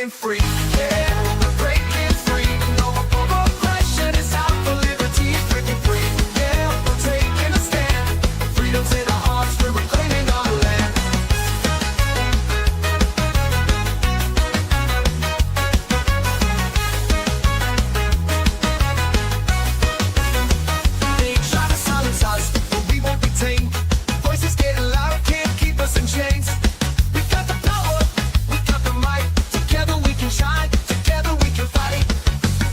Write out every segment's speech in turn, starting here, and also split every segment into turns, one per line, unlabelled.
breaking free. Yeah, we're breaking free. No more oppression. It's out for liberty. Breaking free. Yeah, we're taking a stand. Freedom's in our hearts. We're reclaiming our land. They try to silence us, but we won't be tamed. Voices getting louder, can't keep us in chains. We got the power, we got the might. Together we can shine, together we can fight.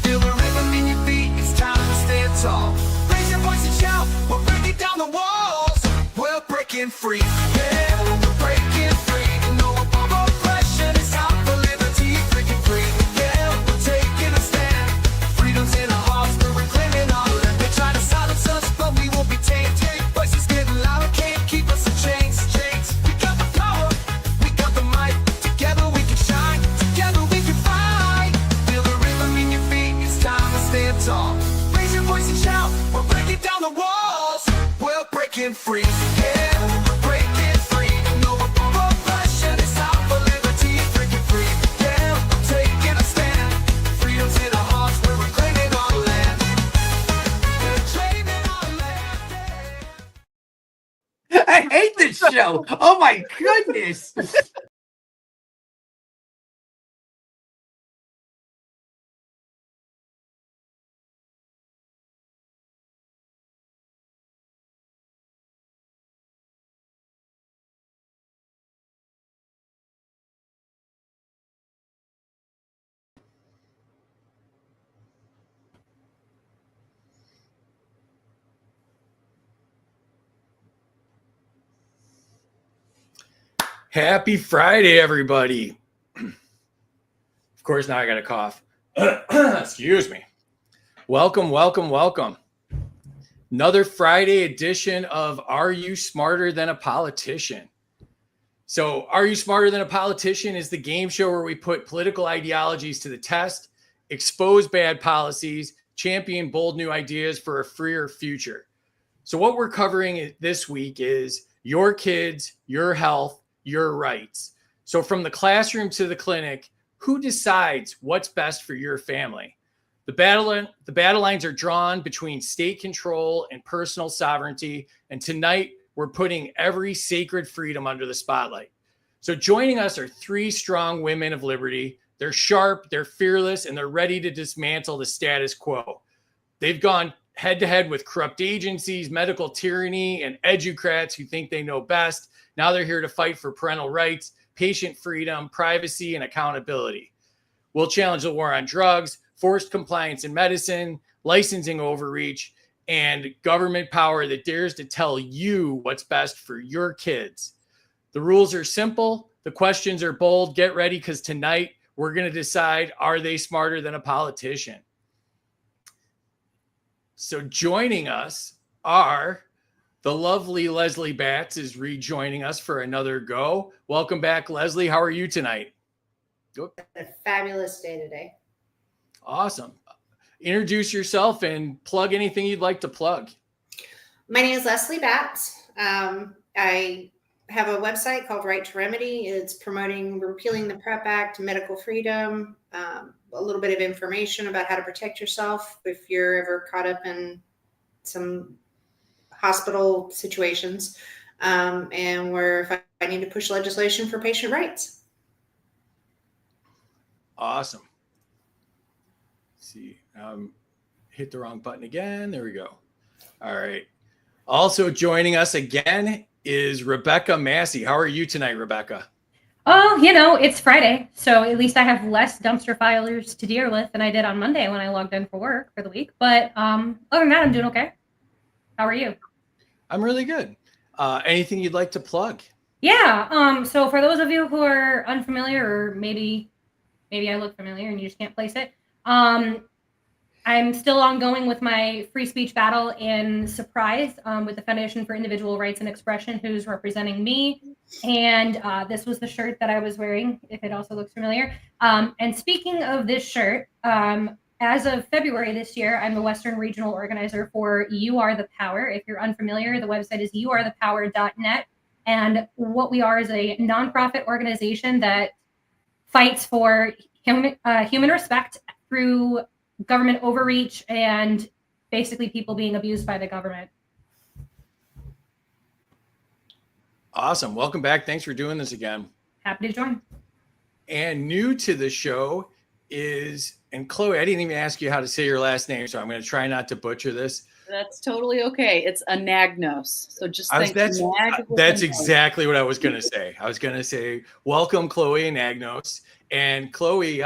Feel the rhythm in your feet, it's time to stand tall. Raise your voice and shout, we're breaking down the walls. We're breaking free, yeah, we're breaking free. No more oppression, it's out for liberty. Breaking free, yeah, we're taking a stand. Freedom's in our hearts, we're reclaiming our land. They try to silence us, but we won't be tamed. Voices getting louder, can't keep us in chains. We got the power, we got the might. Together we can shine, together we can fight. Feel the rhythm in your feet, it's time to stand tall. Raise your voice and shout, we're breaking down the walls. We're breaking free, yeah, we're breaking free. No more oppression, it's out for liberty. Breaking free, yeah, we're taking a stand. Freedom's in our hearts, we're reclaiming our land. We're claiming our land.
I hate this show. Oh my goodness. Happy Friday, everybody. Of course, now I got a cough. Excuse me. Welcome, welcome, welcome. Another Friday edition of Are You Smarter Than a Politician? So, Are You Smarter Than a Politician is the game show where we put political ideologies to the test, expose bad policies, champion bold new ideas for a freer future. So what we're covering this week is your kids, your health, your rights. So from the classroom to the clinic, who decides what's best for your family? The battle lines are drawn between state control and personal sovereignty. And tonight we're putting every sacred freedom under the spotlight. So joining us are three strong women of liberty. They're sharp, they're fearless, and they're ready to dismantle the status quo. They've gone head to head with corrupt agencies, medical tyranny, and educrats who think they know best. Now they're here to fight for parental rights, patient freedom, privacy, and accountability. We'll challenge the war on drugs, forced compliance in medicine, licensing overreach, and government power that dares to tell you what's best for your kids. The rules are simple. The questions are bold. Get ready, because tonight we're going to decide, are they smarter than a politician? So joining us are the lovely Leslie Batts is rejoining us for another go. Welcome back, Leslie. How are you tonight?
A fabulous day today.
Awesome. Introduce yourself and plug anything you'd like to plug.
My name is Leslie Batts. I have a website called Right to Remedy. It's promoting repealing the PrEP Act, medical freedom, a little bit of information about how to protect yourself if you're ever caught up in some hospital situations, and we're fighting to push legislation for patient rights.
Awesome. Let's see, hit the wrong button again. There we go. All right. Also joining us again is Rebekah Massie. How are you tonight, Rebekah?
Oh, it's Friday, so at least I have less dumpster filers to deal with than I did on Monday when I logged in for work for the week. But other than that, I'm doing okay. How are you?
I'm really good. Anything you'd like to plug?
Yeah. So for those of you who are unfamiliar, or maybe I look familiar and you just can't place it, I'm still ongoing with my free speech battle in Surprise with the Foundation for Individual Rights and Expression, who's representing me. And this was the shirt that I was wearing, if it also looks familiar. And speaking of this shirt, as of February this year, I'm the Western Regional Organizer for You Are the Power. If you're unfamiliar, the website is youarethepower.net. And what we are is a nonprofit organization that fights for human respect through government overreach and basically people being abused by the government.
Awesome. Welcome back. Thanks for doing this again.
Happy to join.
And new to the show is, and Chloe, I didn't even ask you how to say your last name, so I'm going to try not to butcher this.
That's totally okay. It's Anagnos. So just think
that's exactly what I was going to say. I was going to say, welcome, Chloe Anagnos. And Chloe,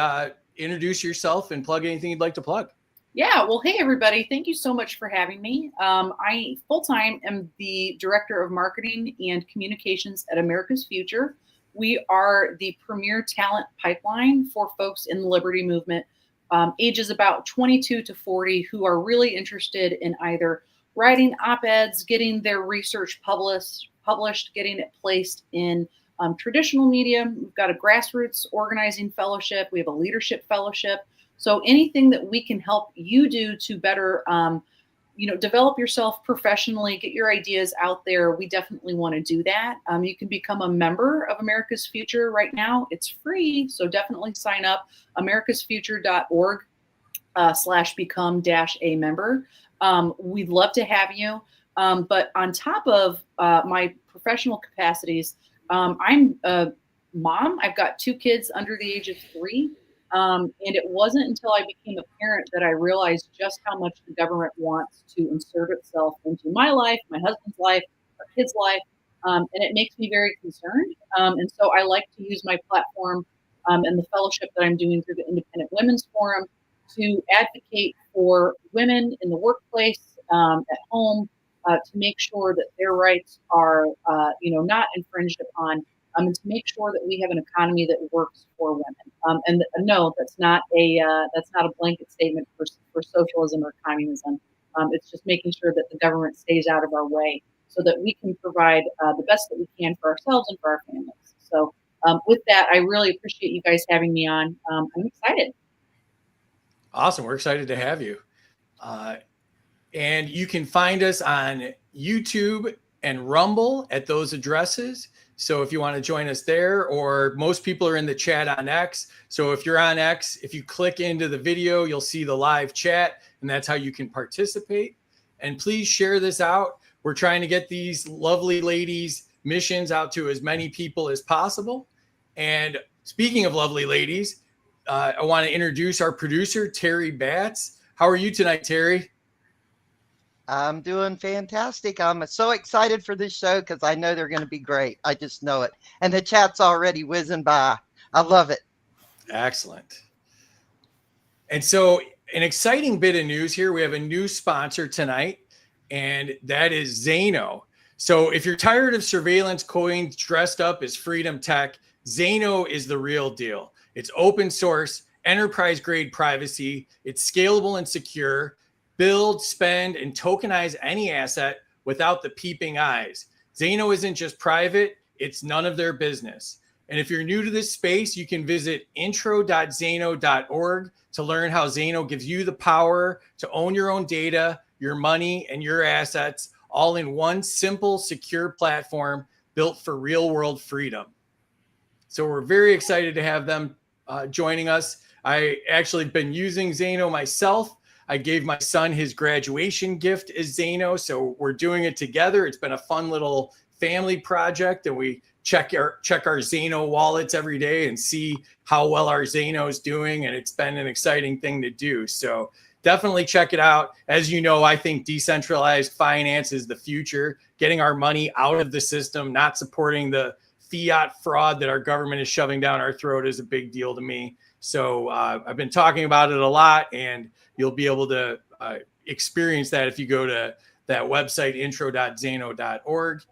introduce yourself and plug anything you'd like to plug.
Yeah, well, hey, everybody. Thank you so much for having me. I full-time am the Director of Marketing and Communications at America's Future. We are the premier talent pipeline for folks in the liberty movement, ages about 22 to 40, who are really interested in either writing op-eds, getting their research published, getting it placed in traditional media. We've got a grassroots organizing fellowship. We have a leadership fellowship. So anything that we can help you do to better, develop yourself professionally, get your ideas out there, we definitely want to do that. You can become a member of America's Future right now. It's free, so definitely sign up, americasfuture.org /become-a member. We'd love to have you. But on top of my professional capacities, I'm a mom. I've got 2 kids under the age of 3. And it wasn't until I became a parent that I realized just how much the government wants to insert itself into my life, my husband's life, our kids' life. And it makes me very concerned. And so I like to use my platform and the fellowship that I'm doing through the Independent Women's Forum to advocate for women in the workplace, at home, to make sure that their rights are, not infringed upon. And to make sure that we have an economy that works for women. And no, that's not a blanket statement for socialism or communism. It's just making sure that the government stays out of our way so that we can provide the best that we can for ourselves and for our families. So with that, I really appreciate you guys having me on. I'm excited.
Awesome. We're excited to have you. And you can find us on YouTube and Rumble at those addresses. So if you want to join us there, or most people are in the chat on X. So if you're on X, if you click into the video, you'll see the live chat, and that's how you can participate. And please share this out. We're trying to get these lovely ladies' missions out to as many people as possible. And speaking of lovely ladies, I want to introduce our producer, Terry Batts. How are you tonight, Terry?
I'm doing fantastic. I'm so excited for this show because I know they're going to be great. I just know it. And the chat's already whizzing by. I love it.
Excellent. And so an exciting bit of news here. We have a new sponsor tonight, and that is Zano. So if you're tired of surveillance coins dressed up as freedom tech, Zano is the real deal. It's open source, enterprise grade privacy. It's scalable and secure. Build, spend, and tokenize any asset without the peeping eyes. Zano isn't just private, it's none of their business. And if you're new to this space, you can visit intro.zano.org to learn how Zano gives you the power to own your own data, your money, and your assets, all in one simple, secure platform built for real-world freedom. So we're very excited to have them joining us. I actually been using Zano myself. I gave my son his graduation gift as Zano, so we're doing it together. It's been a fun little family project, and we check our Zano wallets every day and see how well our Zano is doing, and it's been an exciting thing to do. So definitely check it out. As you know, I think decentralized finance is the future, getting our money out of the system, not supporting the fiat fraud that our government is shoving down our throat is a big deal to me. So I've been talking about it a lot, and you'll be able to experience that if you go to that website, intro.zano.org.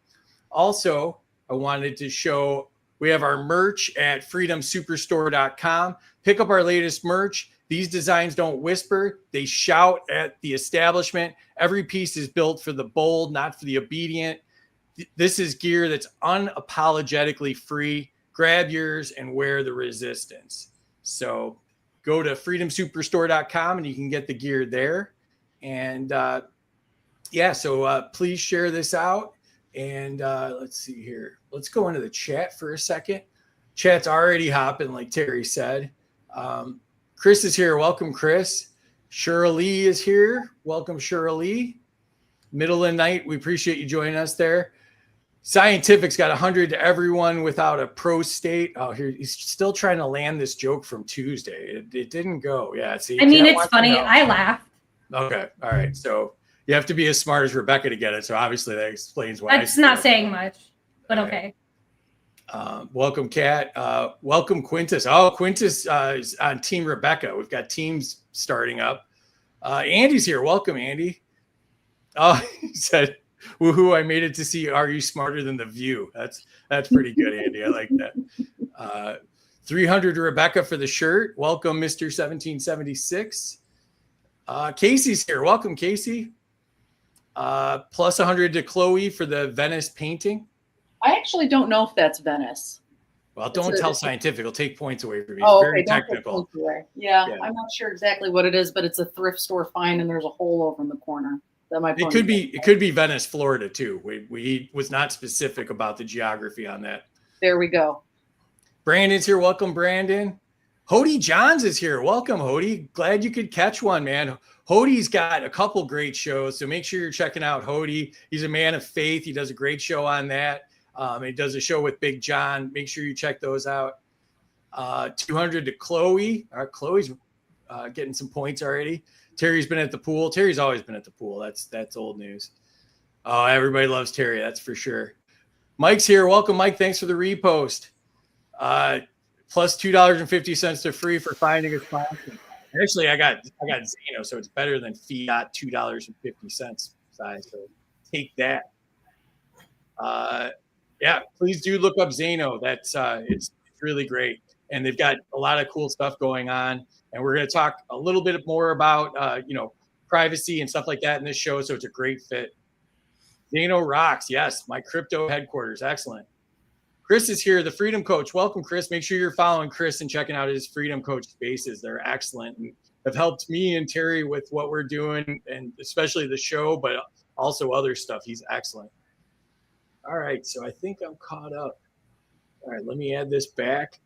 Also, I wanted to show we have our merch at freedomsuperstore.com. Pick up our latest merch. These designs don't whisper, they shout at the establishment. Every piece is built for the bold, not for the obedient. This is gear that's unapologetically free. Grab yours and wear the resistance. So go to freedomsuperstore.com and you can get the gear there. And so please share this out. And let's see here. Let's go into the chat for a second. Chat's already hopping, like Terry said. Chris is here. Welcome, Chris. Shirley is here. Welcome, Shirley. Middle of the night. We appreciate you joining us there. Scientific's got 100 to everyone without a prostate. Oh, here he's still trying to land this joke from Tuesday. It didn't go. Yeah, see.
I mean, it's funny. I laughed.
Okay, all right. So you have to be as smart as Rebekah to get it. So obviously that explains why.
That's not saying much, but okay.
Welcome, Kat. Welcome, Quintus. Oh, Quintus is on Team Rebekah. We've got teams starting up. Andy's here. Welcome, Andy. Oh, he said, woohoo, I made it to see Are You Smarter Than the View? That's pretty good, Andy. I like that. 300 to Rebekah for the shirt. Welcome, Mr. 1776. Casey's here. Welcome, Casey. Plus 100 to Chloe for the Venice painting.
I actually don't know if that's Venice.
Well, don't tell Scientific. It'll take points away from you.
Oh,
It's very
okay. Don't take
technical.
points away. Yeah, I'm not sure exactly what it is, but it's a thrift store find, and there's a hole over in the corner. That might.
It could be Venice, Florida, too. We was not specific about the geography on that.
There we go.
Brandon's here. Welcome, Brandon. Hody Johns is here. Welcome, Hody. Glad you could catch one, man. Hody's got a couple great shows, so make sure you're checking out Hody. He's a man of faith. He does a great show on that. He does a show with Big John. Make sure you check those out. 200 to Chloe. Chloe's getting some points already. Terry's been at the pool. Terry's always been at the pool. That's old news. Oh, everybody loves Terry. That's for sure. Mike's here. Welcome, Mike. Thanks for the repost. Plus $2.50 to free for finding a sponsor. Actually, I got Zeno, so it's better than fiat $2.50 size. So take that. Yeah, please do look up Zeno. That's it's really great, and they've got a lot of cool stuff going on. And we're going to talk a little bit more about privacy and stuff like that in this show. So it's a great fit. Zeno rocks. Yes, my crypto headquarters. Excellent. Chris is here, the Freedom Coach. Welcome, Chris. Make sure you're following Chris and checking out his Freedom Coach spaces. They're excellent and have helped me and Terry with what we're doing, and especially the show, but also other stuff. He's excellent. All right, so I think I'm caught up. All right, let me add this back.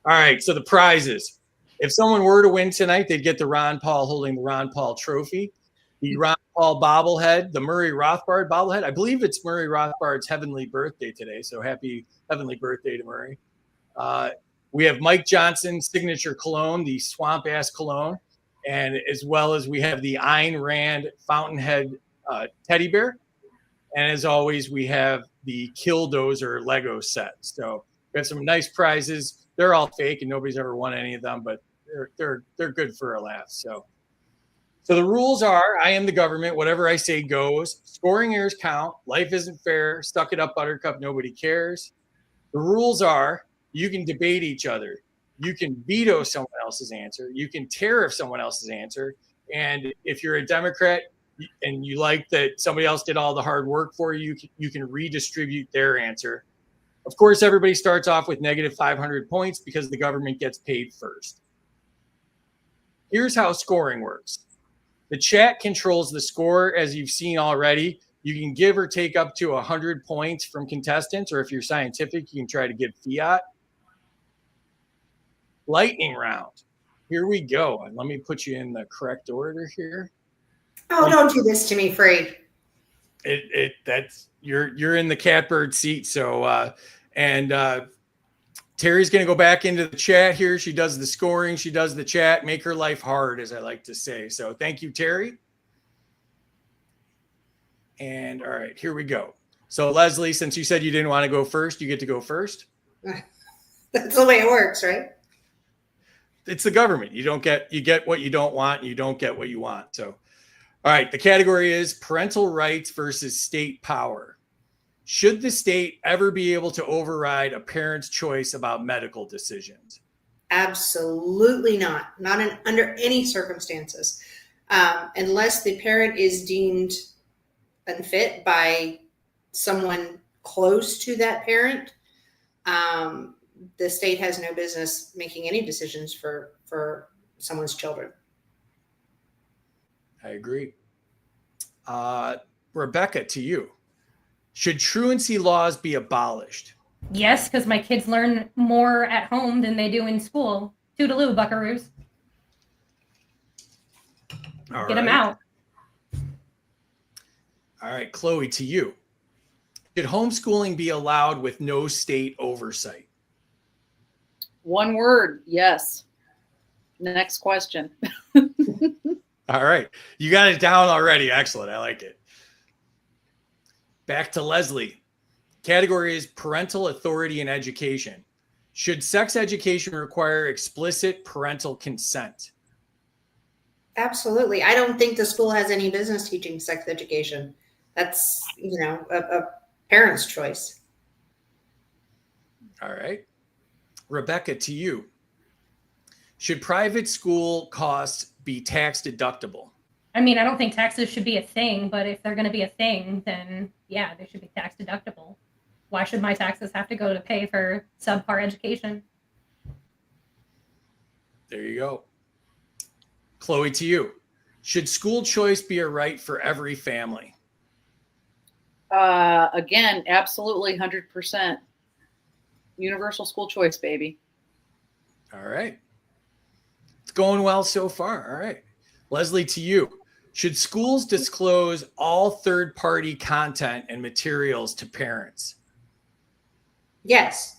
All right, so the prizes. If someone were to win tonight, they'd get the Ron Paul holding the Ron Paul trophy, the Ron Paul bobblehead, the Murray Rothbard bobblehead. I believe it's Murray Rothbard's heavenly birthday today, so happy heavenly birthday to Murray. We have Mike Johnson's signature cologne, the Swamp Ass cologne, and as well as we have the Ayn Rand Fountainhead teddy bear. And as always, we have the Killdozer Lego set. So we have some nice prizes. They're all fake, and nobody's ever won any of them, but they're good for a laugh. So the rules are: I am the government. Whatever I say goes. Scoring errors count. Life isn't fair. Stuck it up, Buttercup. Nobody cares. The rules are: you can debate each other. You can veto someone else's answer. You can tariff someone else's answer. And if you're a Democrat and you like that somebody else did all the hard work for you, you can redistribute their answer. Of course, everybody starts off with negative 500 points because the government gets paid first. Here's how scoring works. The chat controls the score, as you've seen already. You can give or take up to 100 points from contestants, or if you're scientific, you can try to give fiat. Lightning round. Here we go. And let me put you in the correct order here.
Oh, don't do this to me, Free.
That's you're in the catbird seat. So Terry's going to go back into the chat here. She does the scoring. She does the chat. Make her life hard, as I like to say. So thank you, Terry. And all right, here we go. So Leslie, since you said you didn't want to go first, you get to go first.
That's the way it works, right?
It's the government. You get what you don't want. You don't get what you want. So, all right. The category is parental rights versus state power. Should the state ever be able to override a parent's choice about medical decisions?
Absolutely not. Not under any circumstances. Unless the parent is deemed unfit by someone close to that parent, the state has no business making any decisions for someone's children.
I agree. Rebekah, to you. Should truancy laws be abolished?
Yes, because my kids learn more at home than they do in school. Toodaloo, buckaroos.
All
Get them
right.
out.
All right, Chloe, to you. Should homeschooling be allowed with no state oversight?
One word, yes. Next question.
All right. You got it down already. Excellent. I like it. Back to Leslie. Category is parental authority and education. Should sex education require explicit parental consent?
Absolutely. I don't think the school has any business teaching sex education. That's, a parent's choice.
All right. Rebekah, to you. Should private school costs be tax deductible?
I mean, I don't think taxes should be a thing, but if they're going to be a thing, then yeah, they should be tax deductible. Why should my taxes have to go to pay for subpar education?
There you go. Chloe, to you. Should school choice be a right for every family?
Again, absolutely 100%. Universal school choice, baby.
All right. It's going well so far. All right. Leslie, to you. Should schools disclose all third-party content and materials to parents?
Yes.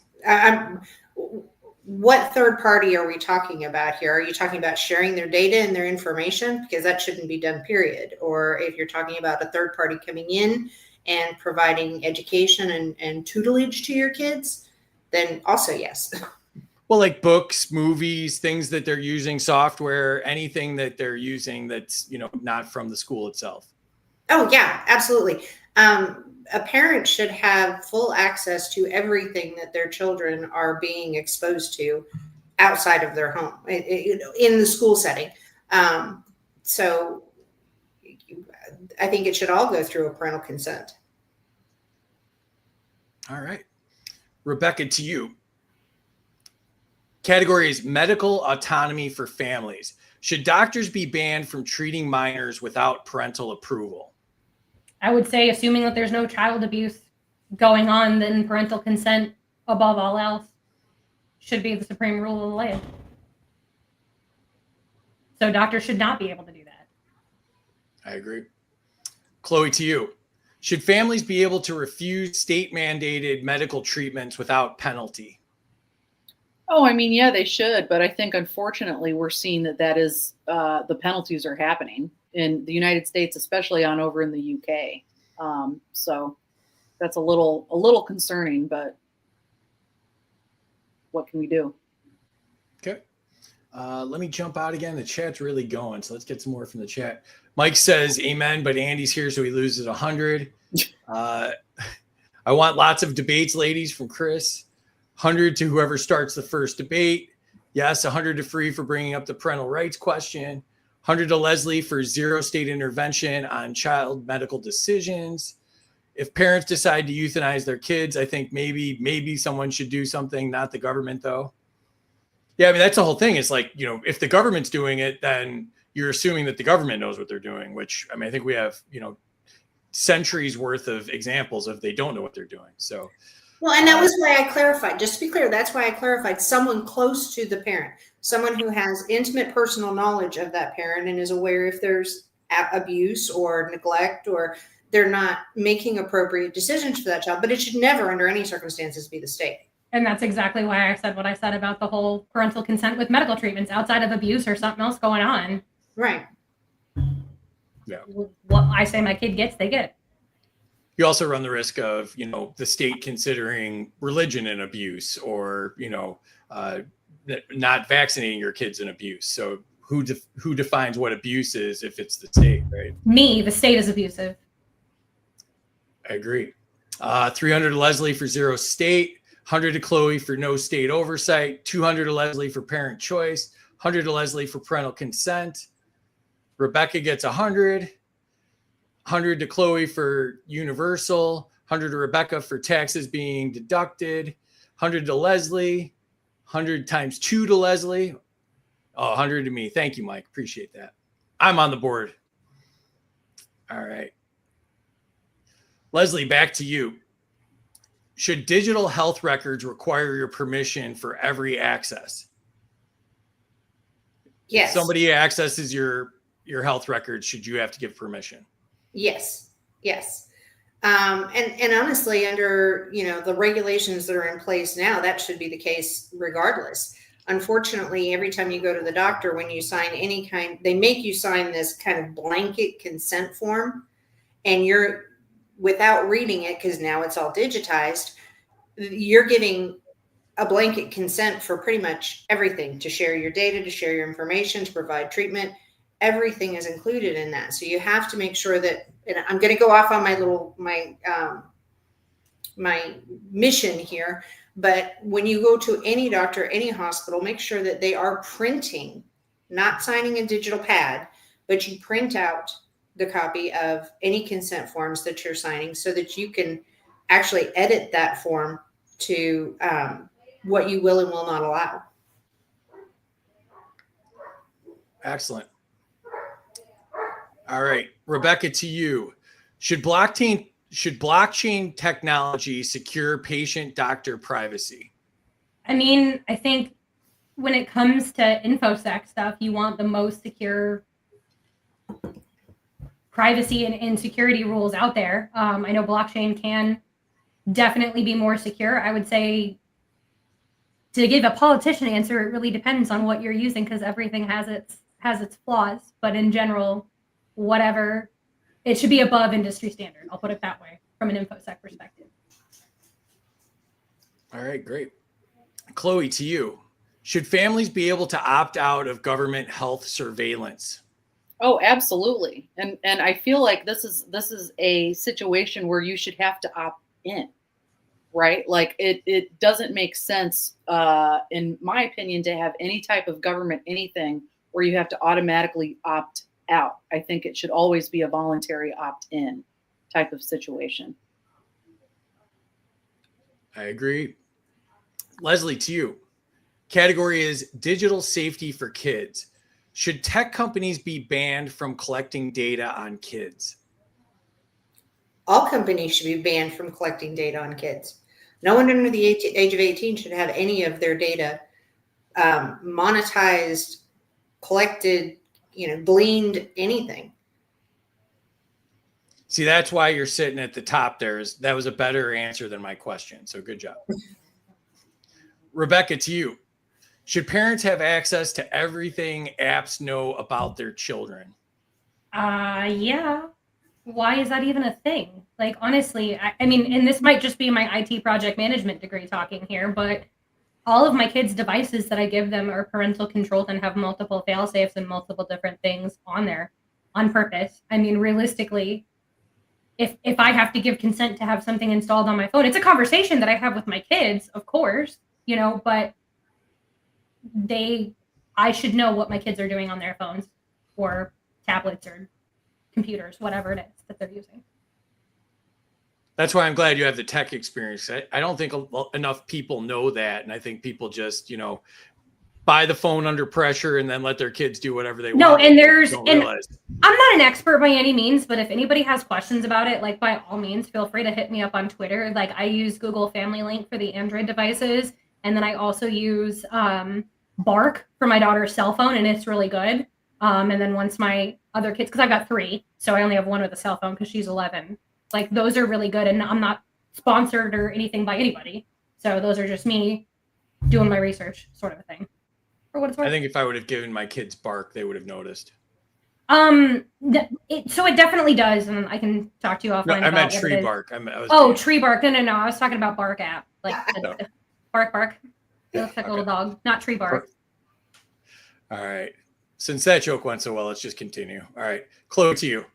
What third party are we talking about here? Are you talking about sharing their data and their information? Because that shouldn't be done, period. Or if you're talking about a third party coming in and providing education and tutelage to your kids, then also yes.
Well, like books, movies, things that they're using, software, anything that they're using that's, not from the school itself.
Oh, yeah, absolutely. A parent should have full access to everything that their children are being exposed to outside of their home, in the school setting. So I think it should all go through a parental consent.
All right. Rebekah, to you. Category is medical autonomy for families. Should doctors be banned from treating minors without parental approval?
I would say, assuming that there's no child abuse going on, then parental consent, above all else, should be the supreme rule of the land. So doctors should not be able to do that.
I agree. Chloe, to you. Should families be able to refuse state-mandated medical treatments without penalty?
Oh, I mean, yeah, they should. But I think, unfortunately, we're seeing that is the penalties are happening in the United States, especially on over in the UK. So that's a little concerning, but what can we do?
Okay. Let me jump out again. The chat's really going, so let's get some more from the chat. Mike says, amen, but Andy's here, so he loses 100. I want lots of debates, ladies, from Chris. 100 to whoever starts the first debate. Yes, 100 to Free for bringing up the parental rights question. 100 to Leslie for zero state intervention on child medical decisions. If parents decide to euthanize their kids, I think maybe someone should do something, not the government, though. Yeah, I mean, that's the whole thing. It's like, if the government's doing it, then you're assuming that the government knows what they're doing, which, I mean, I think we have, centuries worth of examples of they don't know what they're doing. So,
well, and that was why I clarified, just to be clear, that's why I clarified someone close to the parent, someone who has intimate personal knowledge of that parent and is aware if there's abuse or neglect or they're not making appropriate decisions for that child, but it should never under any circumstances be the state.
And that's exactly why I said what I said about the whole parental consent with medical treatments outside of abuse or something else going on.
Right.
yeah.
What I say my kid gets, they get.
You also run the risk of, the state considering religion an abuse or, not vaccinating your kids in abuse. So who defines what abuse is if it's the state, right?
Me, the state is abusive.
I agree. 300 to Leslie for zero state, 100 to Chloe for no state oversight, 200 to Leslie for parent choice, 100 to Leslie for parental consent. Rebekah gets 100. 100 to Chloe for universal, 100 to Rebekah for taxes being deducted, 100 to Leslie, 100 times 2 to Leslie. Oh, 100 to me. Thank you, Mike. Appreciate that. I'm on the board. All right. Leslie, back to you. Should digital health records require your permission for every access?
Yes.
If somebody accesses your health records, should you have to give permission?
Yes. Yes. And honestly, under the regulations that are in place now, that should be the case regardless. Unfortunately, every time you go to the doctor, when you sign any kind, they make you sign this kind of blanket consent form, and you're without reading it, because now it's all digitized, you're giving a blanket consent for pretty much everything, to share your data, to share your information, to provide treatment. Everything is included in that. So you have to make sure that, and I'm going to go off on my mission here, but when you go to any doctor, any hospital, make sure that they are printing, not signing a digital pad, but you print out the copy of any consent forms that you're signing, so that you can actually edit that form to what you will and will not allow.
Excellent. All right, Rebekah, to you. Should blockchain technology secure patient-doctor privacy?
I mean, I think when it comes to InfoSec stuff, you want the most secure privacy and security rules out there. I know blockchain can definitely be more secure. I would say, to give a politician answer, it really depends on what you're using, because everything has its flaws. But in general, whatever, it should be above industry standard. I'll put it that way from an InfoSec perspective.
All right, great. Chloe, to you. Should families be able to opt out of government health surveillance?
Oh, absolutely. And I feel like this is a situation where you should have to opt in, right? Like it doesn't make sense, in my opinion, to have any type of government anything where you have to automatically opt out. I think it should always be a voluntary opt-in type of situation.
I agree. Leslie, to you. Category is digital safety for kids. Should tech companies be banned from collecting data on kids?
All companies should be banned from collecting data on kids. No one under the age of 18 should have any of their data monetized, collected, gleaned, anything.
See, that's why you're sitting at the top there. That was a better answer than my question. So good job. Rebekah, to you. Should parents have access to everything apps know about their children?
Yeah. Why is that even a thing? Like, honestly, I mean, and this might just be my IT project management degree talking here, but all of my kids' devices that I give them are parental controlled and have multiple fail safes and multiple different things on there on purpose. I mean, realistically, if I have to give consent to have something installed on my phone, it's a conversation that I have with my kids, of course, but I should know what my kids are doing on their phones or tablets or computers, whatever it is that they're using.
That's why I'm glad you have the tech experience. I don't think enough people know that. And I think people just, buy the phone under pressure and then let their kids do whatever they want.
No, and
realize.
I'm not an expert by any means, but if anybody has questions about it, like, by all means, feel free to hit me up on Twitter. Like, I use Google Family Link for the Android devices. And then I also use Bark for my daughter's cell phone, and it's really good. And then once my other kids, because I've got 3, so I only have one with a cell phone because she's 11. Like, those are really good, and I'm not sponsored or anything by anybody. So those are just me doing my research, sort of a thing. For what it's worth.
I think if I would have given my kids Bark, they would have noticed.
So it definitely does, and I can talk to you offline.
No, I meant
about
Tree
what it is.
Bark.
Tree Bark. No. I was talking about Bark app. Like
No.
Bark. It looks like a little dog, not Tree Bark.
All right. Since that joke went so well, let's just continue. All right. Chloe, to you.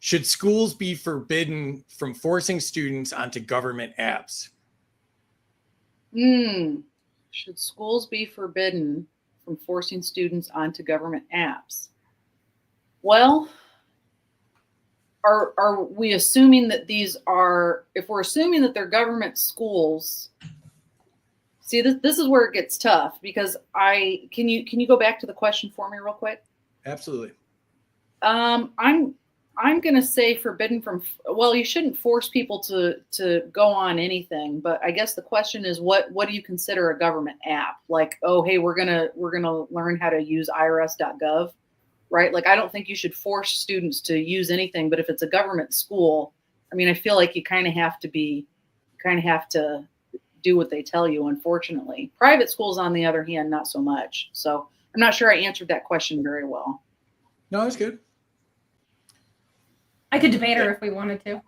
Should schools be forbidden from forcing students onto government apps?
Should schools be forbidden from forcing students onto government apps? Well, are we assuming that if we're assuming that they're government schools? See, this is where it gets tough, because can you go back to the question for me real quick?
Absolutely.
I'm I'm going to say forbidden from, well, you shouldn't force people to go on anything, but I guess the question is what do you consider a government app? Like, oh, hey, we're going to learn how to use irs.gov, right? Like, I don't think you should force students to use anything, but if it's a government school, I mean, I feel like you kind of have to do what they tell you, unfortunately. Private schools, on the other hand, not so much. So I'm not sure I answered that question very well.
No, that's good.
I could debate her if we wanted to.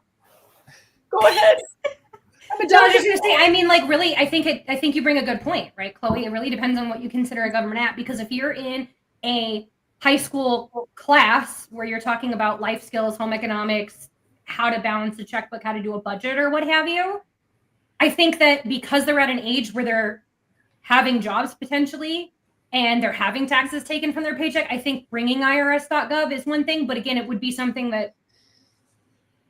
Go ahead.
I was just gonna say, I mean, like, really, I think you bring a good point, right, Chloe? It really depends on what you consider a government app, because if you're in a high school class where you're talking about life skills, home economics, how to balance a checkbook, how to do a budget, or what have you, I think that because they're at an age where they're having jobs potentially and they're having taxes taken from their paycheck, I think bringing irs.gov is one thing. But again, it would be something that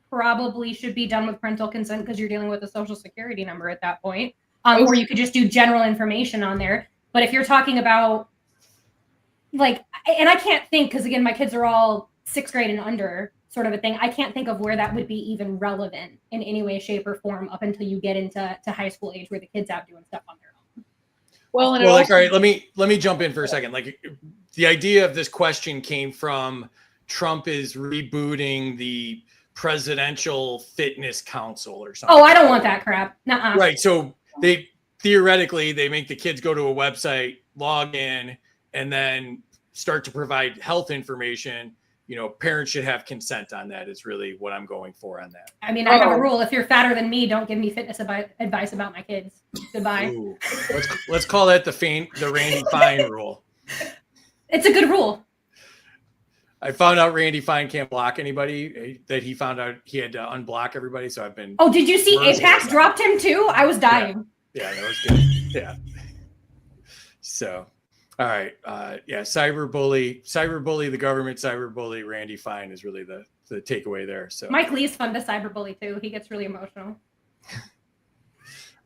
probably should be done with parental consent, because you're dealing with a social security number at that point. Or you could just do general information on there. But if you're talking about, like, and I can't think, because again, my kids are all 6th grade and under sort of a thing. I can't think of where that would be even relevant in any way, shape, or form up until you get into high school age, where the kids out doing stuff on their own.
Well, and
like, all right, let me jump in for a second. Like, the idea of this question came from Trump is rebooting the Presidential Fitness Council or something.
Oh, I don't want that crap. Nuh-uh.
Right. So they theoretically make the kids go to a website, log in, and then start to provide health information. You know, parents should have consent on that, is really what I'm going for on that.
I mean, I have a rule. If you're fatter than me, don't give me fitness advice about my kids. Goodbye.
Ooh. Let's call that the Randy Fine rule.
It's a good rule.
I found out Randy Fine can't block anybody. That he found out he had to unblock everybody. So I've been.
Oh, did you see Apex dropped him too? I was dying.
Yeah, that was good. Yeah. So, all right. Cyberbully, the government cyberbully, Randy Fine is really the takeaway there. So
Mike Lee's fun to cyberbully too. He gets really emotional.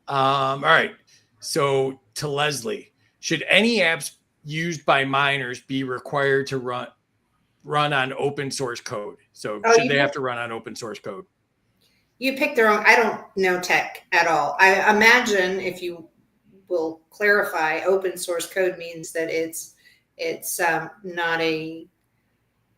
All right. So to Leslie, should any apps used by minors be required to run on open source code? So should they have to run on open source code?
You pick their own. I don't know tech at all. I imagine, if you will clarify, open source code means that it's not a.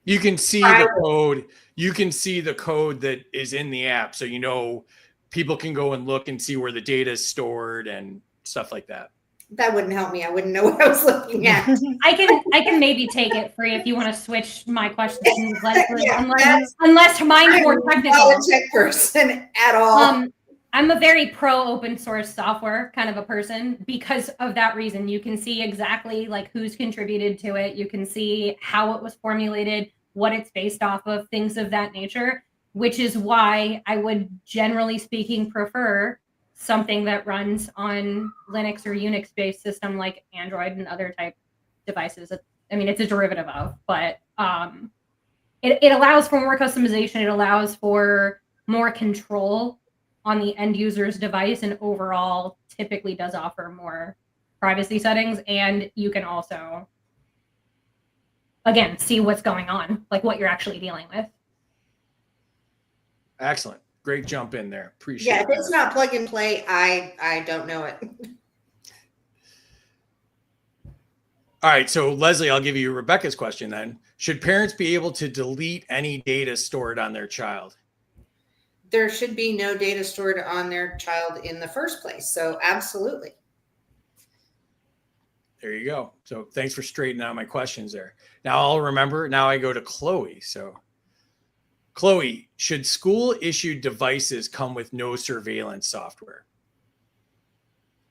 You can see the code. You can see the code that is in the app, so you know people can go and look and see where the data is stored and stuff like that.
That wouldn't help me. I wouldn't know what I was looking at.
I can maybe take it free if you want to switch my question, Leslie.
Yeah,
unless mine's more technical.
I'm not a tech person at all.
I'm a very pro open source software kind of a person because of that reason. You can see exactly like who's contributed to it. You can see how it was formulated, what it's based off of, things of that nature, which is why I would, generally speaking, prefer something that runs on Linux or Unix based system like Android and other type devices. I mean, it's a derivative of, but it allows for more customization. It allows for more control on the end user's device, and overall typically does offer more privacy settings. And you can also, again, see what's going on, like what you're actually dealing with.
Excellent. Great jump in there. Appreciate it.
Yeah, if it's not plug and play, I don't know it.
All right. So Leslie, I'll give you Rebecca's question then. Should parents be able to delete any data stored on their child?
There should be no data stored on their child in the first place. So absolutely.
There you go. So thanks for straightening out my questions there. Now I'll remember. Now I go to Chloe. So Chloe, should school issued devices come with no surveillance software?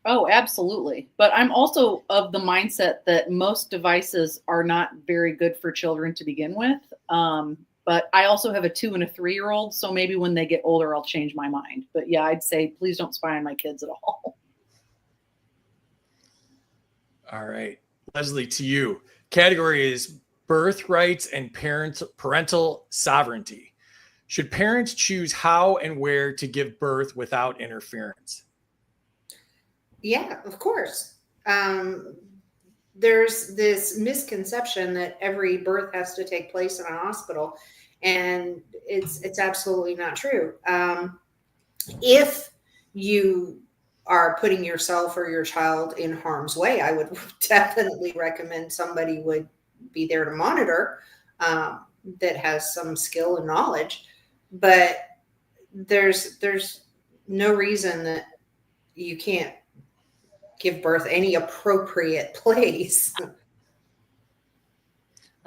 Oh, absolutely. But I'm also of the mindset that most devices are not very good for children to begin with. But I also have a 2 and a 3-year-old. So maybe when they get older, I'll change my mind. But yeah, I'd say, please don't spy on my kids at all.
All right. Leslie, to you. Category is birthrights and parental sovereignty. Should parents choose how and where to give birth without interference?
Yeah, of course. There's this misconception that every birth has to take place in a hospital. And it's absolutely not true. If you are putting yourself or your child in harm's way, I would definitely recommend somebody would be there to monitor, that has some skill and knowledge. But there's no reason that you can't give birth any appropriate place.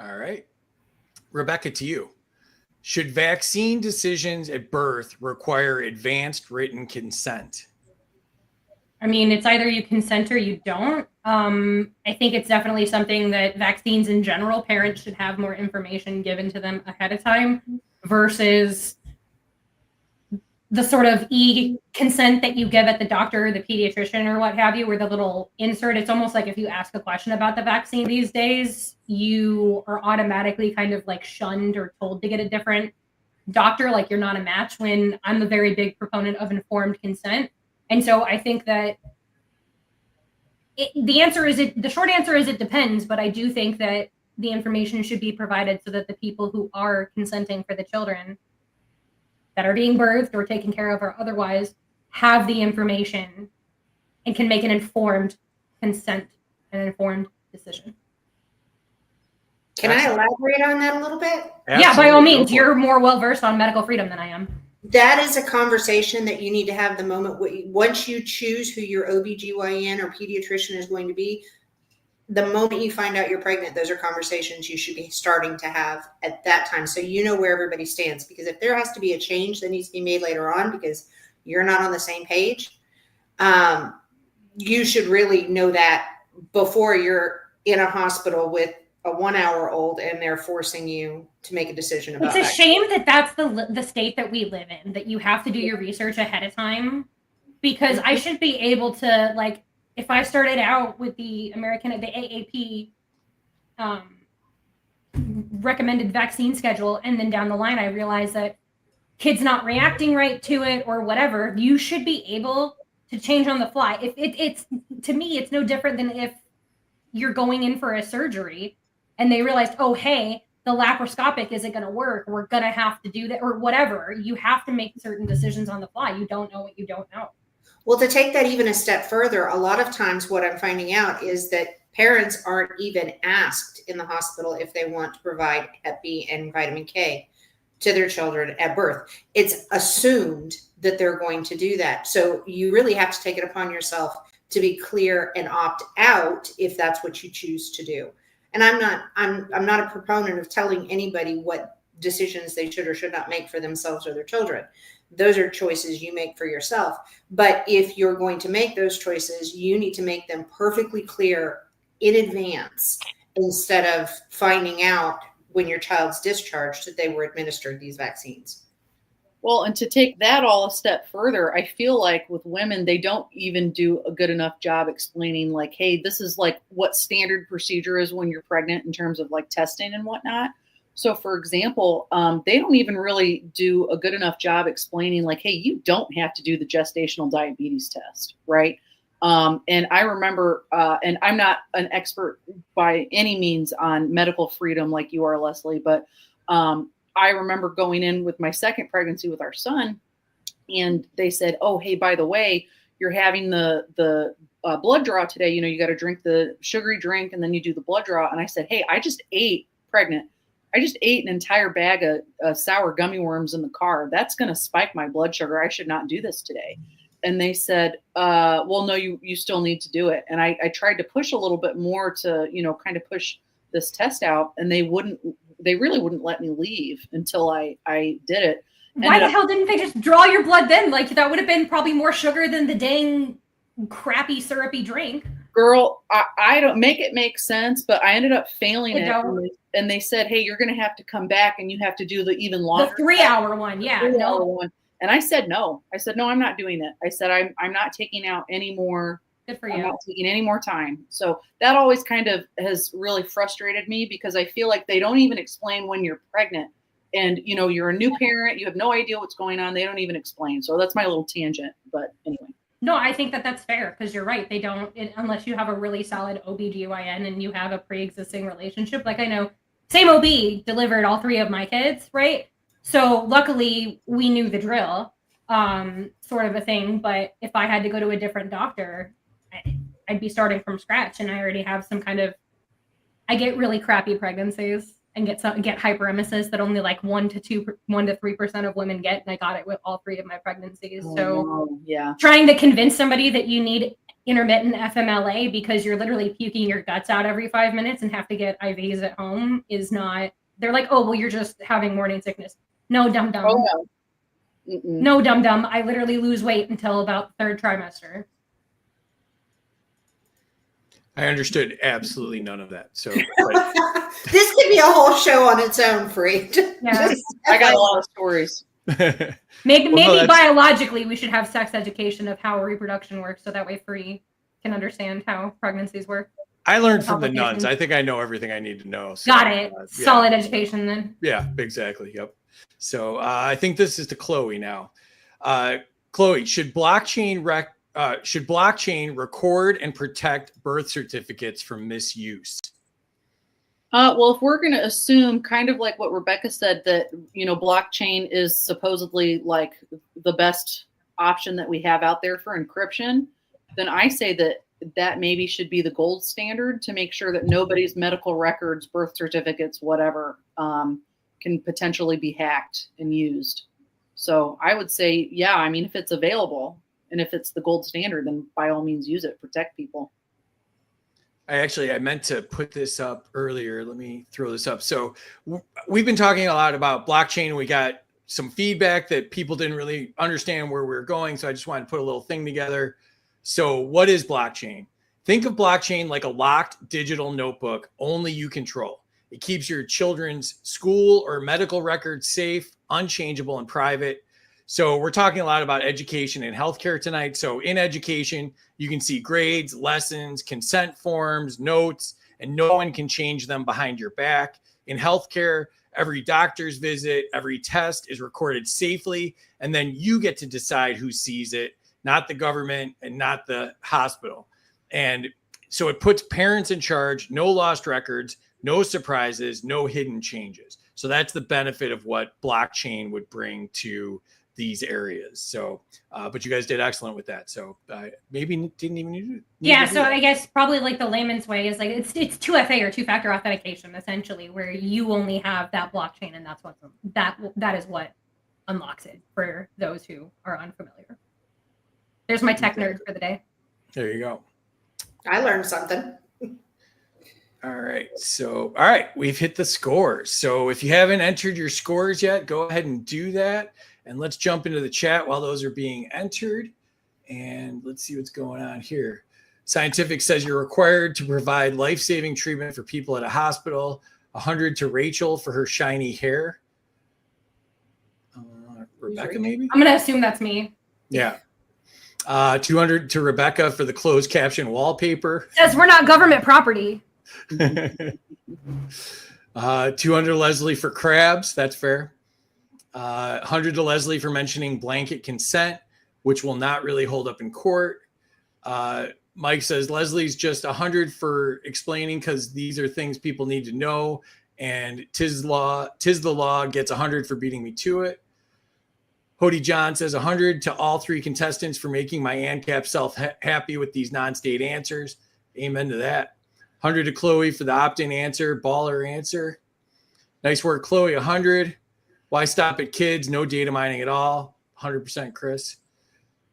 All right. Rebekah, to you. Should vaccine decisions at birth require advanced written consent?
I mean, it's either you consent or you don't. I think it's definitely something that vaccines in general, parents should have more information given to them ahead of time versus the sort of e-consent that you give at the doctor, the pediatrician, or what have you, where the little insert, it's almost like if you ask a question about the vaccine these days, you are automatically kind of like shunned or told to get a different doctor, like you're not a match, when I'm a very big proponent of informed consent. And so I think that the short answer is it depends, but I do think that the information should be provided so that the people who are consenting for the children that are being birthed or taken care of or otherwise have the information and can make an informed consent, an informed decision.
Can I elaborate on that a little bit?
Absolutely.
Yeah, by all means.
Go for
You're
it.
more well-versed on medical freedom than I am.
That is a conversation that you need to have the moment once you choose who your OBGYN or pediatrician is going to be. The moment you find out you're pregnant, those are conversations you should be starting to have at that time, so you know where everybody stands. Because if there has to be a change that needs to be made later on because you're not on the same page, you should really know that before you're in a hospital with a 1-hour-old and they're forcing you to make a decision about it.
It's a shame that that's the state that we live in, that you have to do your research ahead of time, because I should be able to, like, if I started out with the AAP recommended vaccine schedule, and then down the line I realize that kids not reacting right to it or whatever, you should be able to change on the fly. If it's to me, it's no different than if you're going in for a surgery and they realized, oh, hey, the laparoscopic isn't going to work. We're going to have to do that or whatever. You have to make certain decisions on the fly. You don't know what you don't know.
Well, to take that even a step further, a lot of times what I'm finding out is that parents aren't even asked in the hospital if they want to provide Hep B and vitamin K to their children at birth. It's assumed that they're going to do that. So you really have to take it upon yourself to be clear and opt out if that's what you choose to do. And I'm not a proponent of telling anybody what decisions they should or should not make for themselves or their children. Those are choices you make for yourself. But if you're going to make those choices, you need to make them perfectly clear in advance instead of finding out when your child's discharged that they were administered these vaccines.
Well, and to take that all a step further, I feel like with women, they don't even do a good enough job explaining, like, hey, this is like what standard procedure is when you're pregnant in terms of like testing and whatnot. So, for example, they don't even really do a good enough job explaining, like, hey, you don't have to do the gestational diabetes test, right? And I remember, and I'm not an expert by any means on medical freedom like you are, Leslie, but I remember going in with my second pregnancy with our son, and they said, oh, hey, by the way, you're having the blood draw today. You know, you got to drink the sugary drink and then you do the blood draw. And I said, hey, I just ate an entire bag of sour gummy worms in the car. That's going to spike my blood sugar. I should not do this today. And they said, well, no, you still need to do it. And I tried to push a little bit more to, you know, kind of push this test out, and they really wouldn't let me leave until I did it.
Why the hell didn't they just draw your blood then? Like, that would have been probably more sugar than the dang crappy syrupy drink.
Girl, I don't make it make sense, but I ended up failing it. And they said, hey, you're going to have to come back and you have to do the even longer.
The 3-hour one. Yeah. No.
One. And I said, no, I'm not doing it. I said, I'm not taking out any more.
Good for you.
I'm not taking any more time. So that always kind of has really frustrated me, because I feel like they don't even explain when you're pregnant and, you know, you're a new parent, you have no idea what's going on. They don't even explain. So that's my little tangent. But anyway.
No, I think that's fair, because you're right. They don't, unless you have a really solid OBGYN and you have a pre-existing relationship. Like, I know same OB delivered all 3 of my kids, right? So luckily we knew the drill, sort of a thing. But if I had to go to a different doctor, I'd be starting from scratch, and I already have some kind of, I get really crappy pregnancies and get hyperemesis that only like 1 to 3% of women get, and I got it with all 3 of my pregnancies.
Yeah.
Trying to convince somebody that you need intermittent FMLA because you're literally puking your guts out every 5 minutes and have to get IVs at home is not. They're like, oh well, you're just having morning sickness. No, dum dum.
Oh, no.
No, dum dum. I literally lose weight until about 3rd trimester.
I understood absolutely none of that. So
This could be a whole show on its own, Free.
Yeah.
I got a lot of stories.
Maybe biologically we should have sex education of how reproduction works, so that way Free can understand how pregnancies work.
I learned from the nuns. I think I know everything I need to know. So,
got it. Solid education then.
Yeah, exactly. Yep. So I think this is to Chloe now. Chloe, should blockchain record and protect birth certificates from misuse?
Well, if we're going to assume, kind of like what Rebekah said, that, blockchain is supposedly like the best option that we have out there for encryption, then I say that maybe should be the gold standard to make sure that nobody's medical records, birth certificates, whatever, can potentially be hacked and used. So I would say, yeah, I mean, if it's available and if it's the gold standard, then by all means use it, protect people.
I meant to put this up earlier. Let me throw this up. So we've been talking a lot about blockchain. We got some feedback that people didn't really understand where we were going. So I just wanted to put a little thing together. So what is blockchain? Think of blockchain like a locked digital notebook only you control. It keeps your children's school or medical records safe, unchangeable, and private. So we're talking a lot about education and healthcare tonight. So in education, you can see grades, lessons, consent forms, notes, and no one can change them behind your back. In healthcare, every doctor's visit, every test is recorded safely, and then you get to decide who sees it, not the government and not the hospital. And so it puts parents in charge, no lost records, no surprises, no hidden changes. So that's the benefit of what blockchain would bring to these areas. So, but you guys did excellent with that. So maybe didn't even need
to so that. I guess probably like the layman's way is like it's 2FA or 2-factor authentication, essentially, where you only have that blockchain, and that's that is what unlocks it for those who are unfamiliar. There's my tech nerd for the day.
There you go.
I learned something.
All right. So, all right, we've hit the scores. So if you haven't entered your scores yet, go ahead and do that. And let's jump into the chat while those are being entered. And let's see what's going on here. Scientific says you're required to provide life-saving treatment for people at a hospital. 100 to Rachel for her shiny hair. Rebekah, maybe?
I'm going to assume that's me.
Yeah. 200 to Rebekah for the closed caption wallpaper.
Says we're not government property.
200 Leslie for crabs. That's fair. 100 to Leslie for mentioning blanket consent, which will not really hold up in court. Mike says Leslie's just 100 for explaining because these are things people need to know. And tis the law gets 100 for beating me to it. Hody John says 100 to all 3 contestants for making my ANCAP self happy with these non-state answers. Amen to that. 100 to Chloe for the opt-in answer, baller answer. Nice work, Chloe. 100. Why stop at kids? No data mining at all. 100% Chris.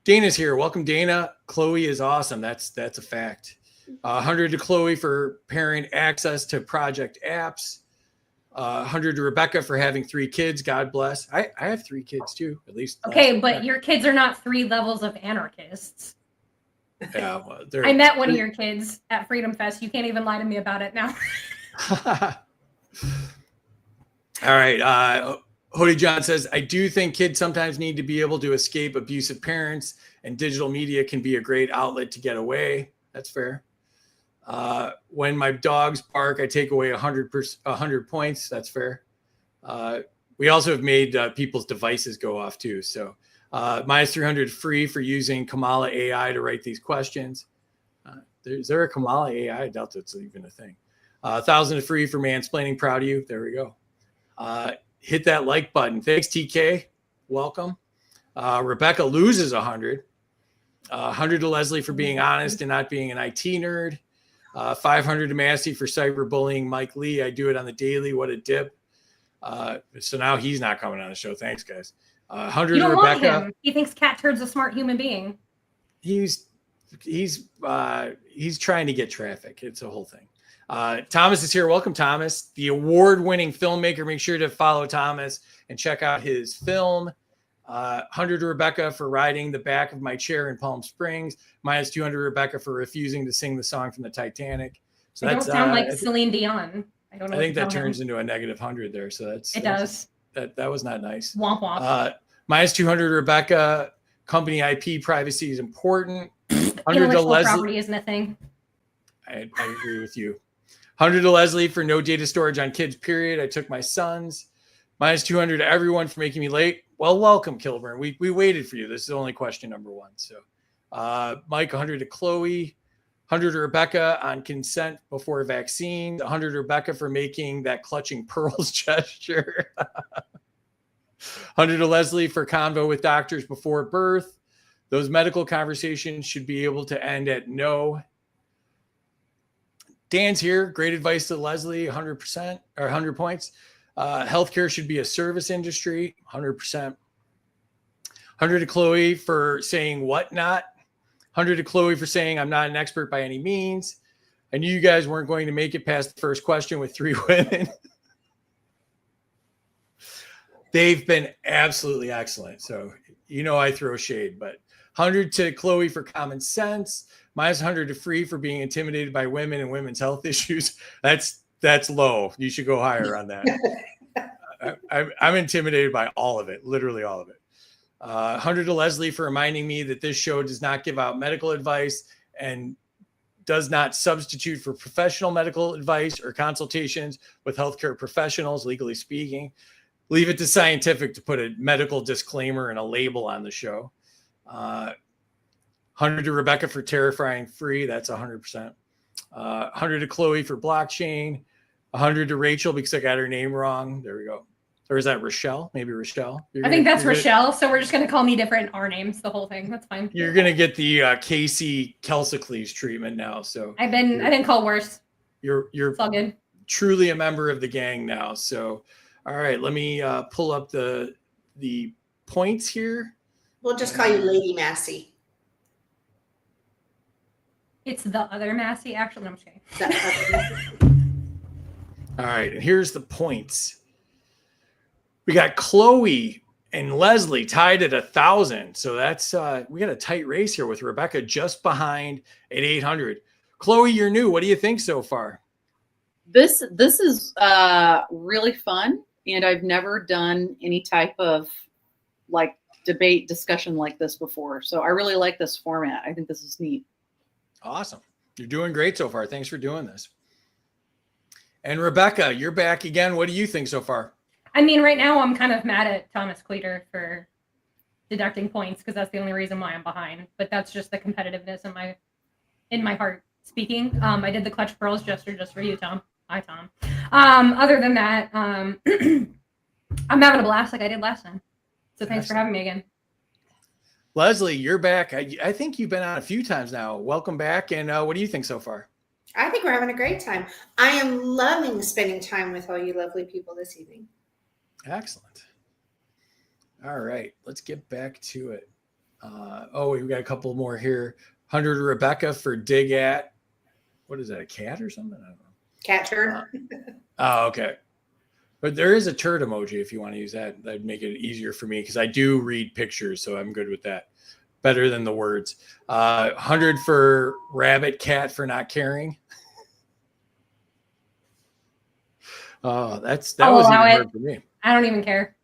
Dana's here. Welcome, Dana. Chloe is awesome. That's a fact. 100 to Chloe for parent access to project apps. 100 to Rebekah for having 3 kids. God bless. I have 3 kids too, at least.
Okay, but your kids are not 3 levels of anarchists.
Yeah, well,
I met one of your kids at Freedom Fest. You can't even lie to me about it now.
All right. Hody John says, I do think kids sometimes need to be able to escape abusive parents, and digital media can be a great outlet to get away. That's fair. When my dogs bark, I take away 100 points. That's fair. We also have made people's devices go off too. So minus 300 free for using Kamala AI to write these questions. Is there a Kamala AI? I doubt that's even a thing. 1,000 to free for mansplaining. Proud of you. There we go. Hit that like button. Thanks, TK. Welcome. Rebecca loses 100. 100 to Leslie for being honest and not being an IT nerd. 500 to Massie for cyberbullying Mike Lee. I do it on the daily. What a dip. So now he's not coming on the show. Thanks, guys. 100
You don't
to
want
Rebecca.
him. He thinks Cat Turd's a smart human being.
He's trying to get traffic. It's a whole thing. Thomas is here. Welcome, Thomas, the award-winning filmmaker. Make sure to follow Thomas and check out his film. 100 to Rebecca for riding the back of my chair in Palm Springs. Minus 200 Rebecca for refusing to sing the song from the Titanic. So
They don't
that's
sound like Celine Dion. I don't know.
I think that
what to tell
turns
him.
into a negative 100 there. So
It does.
That was not nice.
Womp womp.
Minus 200 Rebecca. Company IP privacy is important. 100 to
Intellectual
Leslie.
property isn't a thing.
I agree with you. 100 to Leslie for no data storage on kids, period. I took my sons. Minus 200 to everyone for making me late. Well, welcome, Kilburn. We waited for you. This is only question number 1. So, Mike, 100 to Chloe. 100 to Rebecca on consent before vaccine. 100 to Rebecca for making that clutching pearls gesture. 100 to Leslie for convo with doctors before birth. Those medical conversations should be able to end at no. Dan's here. Great advice to Leslie, 100% or 100 points. Healthcare should be a service industry, 100%. 100 to Chloe for saying what not. 100 to Chloe for saying I'm not an expert by any means. I knew you guys weren't going to make it past the first question with 3 women. They've been absolutely excellent. So, I throw shade, but 100 to Chloe for common sense. Minus 100 to Free for being intimidated by women and women's health issues. That's low. You should go higher on that. I'm intimidated by all of it, literally all of it. 100 to Leslie for reminding me that this show does not give out medical advice and does not substitute for professional medical advice or consultations with healthcare professionals, legally speaking. Leave it to Scientific to put a medical disclaimer and a label on the show. 100 to Rebecca for terrifying free. That's 100%. 100 to Chloe for blockchain. 100 to Rachel because I got her name wrong. There we go. Or is that Rochelle? Maybe Rochelle.
I think that's Rochelle. So we're just going to call me different R names, the whole thing. That's fine.
You're going to get the Casey Kelsicles treatment now. So
I've been called worse.
You're
It's all good.
truly a member of the gang now. So, all right, let me pull up the points here.
We'll just call you Lady Massie.
It's the other Massie, actually. No, I'm just kidding.
All right, and here's the points. We got Chloe and Leslie tied at 1,000. So that's we got a tight race here with Rebecca just behind at 800. Chloe, you're new. What do you think so far?
This is really fun, and I've never done any type of like debate discussion like this before. So I really like this format. I think this is neat.
Awesome. You're doing great so far. Thanks for doing this. And Rebecca, you're back again. What do you think so far?
I mean, right now I'm kind of mad at Thomas Cleater for deducting points because that's the only reason why I'm behind. But that's just the competitiveness in my heart speaking. I did the clutch pearls gesture just for you, Tom. Hi, Tom. Other than that, I'm having a blast like I did last time. So thanks for having me again.
Leslie, you're back. I think you've been on a few times now. Welcome back. And what do you think so far?
I think we're having a great time. I am loving spending time with all you lovely people this evening.
Excellent. All right, let's get back to it. We've got a couple more here. 100 Rebecca for dig at. What is that, a cat or something? I don't know.
Cat turd.
Okay. But there is a turd emoji if you want to use that. That'd make it easier for me because I do read pictures, so I'm good with that. Better than the words. 100 for rabbit cat for not caring. Oh, that was even hard for me.
I don't even care.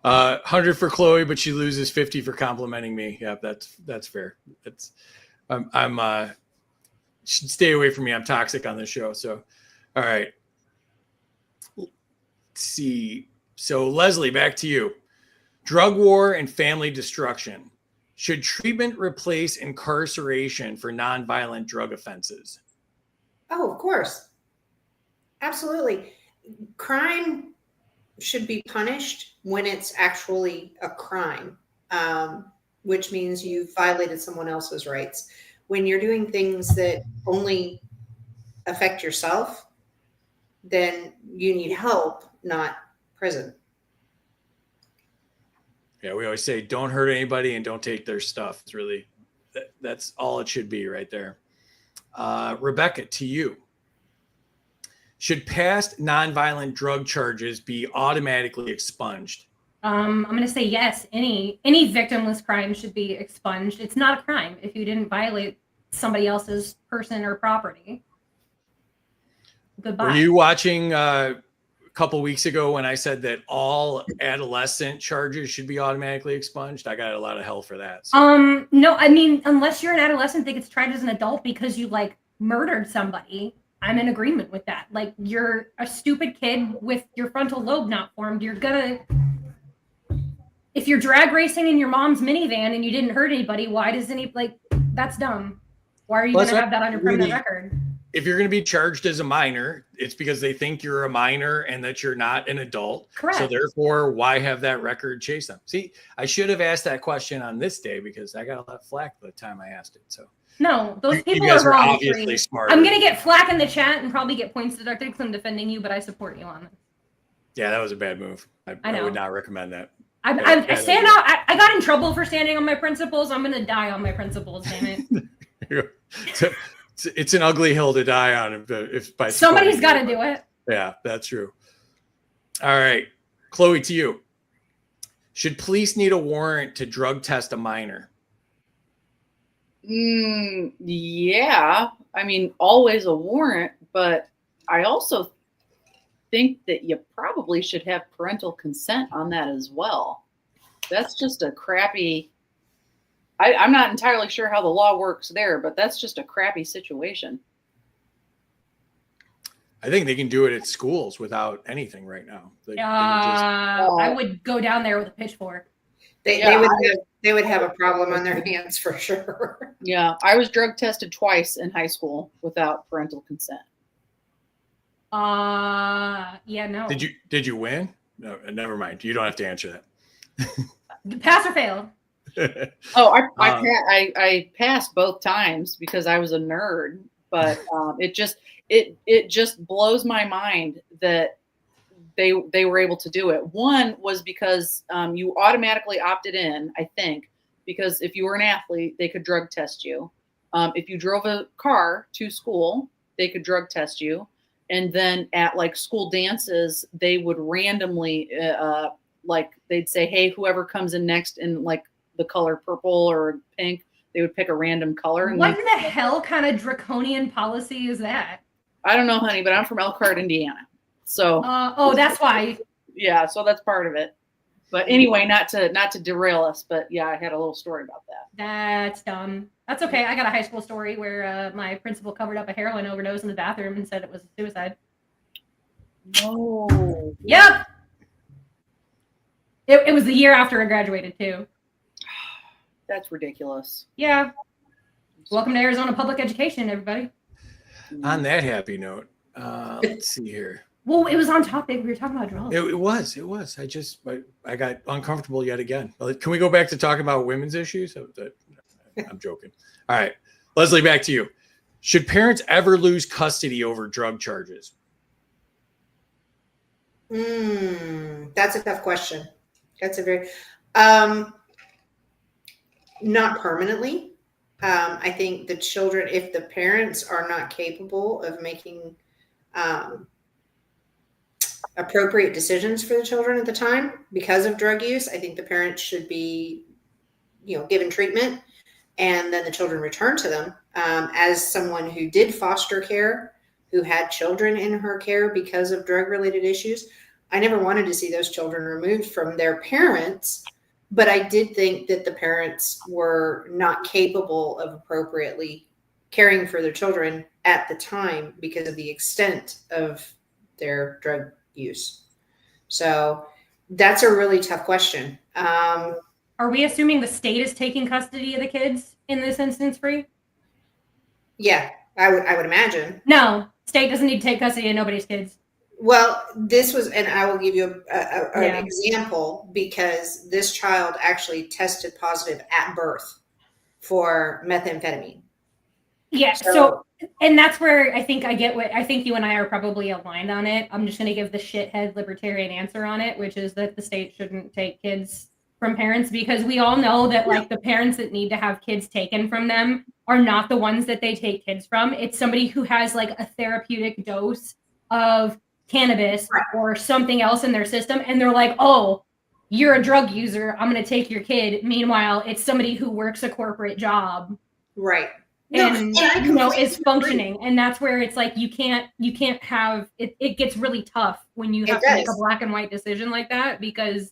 100 for Chloe, but she loses 50 for complimenting me. Yeah, that's fair. I'm should stay away from me. I'm toxic on this show. So, all right. Let's see. So Leslie, back to you. Drug war and family destruction. Should treatment replace incarceration for nonviolent drug offenses?
Oh, of course. Absolutely. Crime should be punished when it's actually a crime, which means you violated someone else's rights. When you're doing things that only affect yourself, then you need help, not prison.
Yeah, we always say don't hurt anybody and don't take their stuff. It's really that's all it should be right there. Rebekah, to you. Should past nonviolent drug charges be automatically expunged?
I'm going to say yes. Any victimless crime should be expunged. It's not a crime if you didn't violate somebody else's person or property. Goodbye.
Were you watching a couple weeks ago when I said that all adolescent charges should be automatically expunged? I got a lot of hell for that.
So. No, I mean, unless you're an adolescent that gets tried as an adult because you like murdered somebody, I'm in agreement with that. Like, you're a stupid kid with your frontal lobe not formed. You're gonna, if you're drag racing in your mom's minivan and you didn't hurt anybody, why does that's dumb. Why are you going to have that on your permanent record?
If you're going to be charged as a minor, it's because they think you're a minor and that you're not an adult.
Correct.
So therefore, why have that record chase them? See, I should have asked that question on this day because I got a lot of flack the time I asked it. So
no, those people
you guys
are wrong.
Obviously smart.
I'm going to get flack in the chat and probably get points deducted because I'm defending you, but I support you on this.
Yeah, that was a bad move. I would not recommend that.
I stand out. I got in trouble for standing on my principles. I'm going to die on my principles, damn it.
It's an ugly hill to die on. If by
somebody's got to do it.
Yeah, that's true. All right, Chloe, to you. Should police need a warrant to drug test a minor?
Yeah. I mean, always a warrant, but I also think that you probably should have parental consent on that as well. That's just a crappy... I'm not entirely sure how the law works there, but that's just a crappy situation.
I think they can do it at schools without anything right now.
I would go down there with a pitchfork.
They would have a problem on their hands for sure.
Yeah, I was drug tested twice in high school without parental consent.
Yeah, no.
Did you win? No, never mind. You don't have to answer that.
Pass or fail?
I passed both times because I was a nerd, but it just blows my mind that they were able to do it. One was because you automatically opted in, I think, because if you were an athlete, they could drug test you. If you drove a car to school, they could drug test you. And then at like school dances, they would randomly they'd say, hey, whoever comes in next in like the color purple or pink, they would pick a random color. And
what in the hell kind of draconian policy is that?
I don't know, honey, but I'm from Elkhart, Indiana. So
that's why.
Yeah, so that's part of it. But anyway, not to derail us, but yeah, I had a little story about that.
That's dumb. That's okay. I got a high school story where my principal covered up a heroin overdose in the bathroom and said it was a suicide.
No.
Yep. It was the year after I graduated too.
That's ridiculous.
Yeah. Welcome to Arizona public education, everybody.
On that happy note, let's see here.
Well, it was on topic. We were talking about drugs.
It was. I got uncomfortable yet again. Can we go back to talking about women's issues? I'm joking. All right. Leslie, back to you. Should parents ever lose custody over drug charges?
That's a tough question. That's a very... not permanently. I think the children, if the parents are not capable of making appropriate decisions for the children at the time because of drug use, I think the parents should be, given treatment, and then the children returned to them. As someone who did foster care, who had children in her care because of drug-related issues, I never wanted to see those children removed from their parents. But I did think that the parents were not capable of appropriately caring for their children at the time because of the extent of their drug use. So that's a really tough question.
Are we assuming the state is taking custody of the kids in this instance, Free?
Yeah. I would imagine.
No, state doesn't need to take custody of nobody's kids.
Well, this was, and I will give you
Yeah.
an example, because this child actually tested positive at birth for methamphetamine.
Yeah. So, and that's where I think I think you and I are probably aligned on it. I'm just going to give the shithead libertarian answer on it, which is that the state shouldn't take kids from parents, because we all know that like the parents that need to have kids taken from them are not the ones that they take kids from. It's somebody who has like a therapeutic dose of cannabis or something else in their system, and they're like, oh, you're a drug user, I'm going to take your kid. Meanwhile, it's somebody who works a corporate job,
Right.
and is functioning. And that's where it's like you can't have it. It gets really tough when you have to make a black and white decision like that, because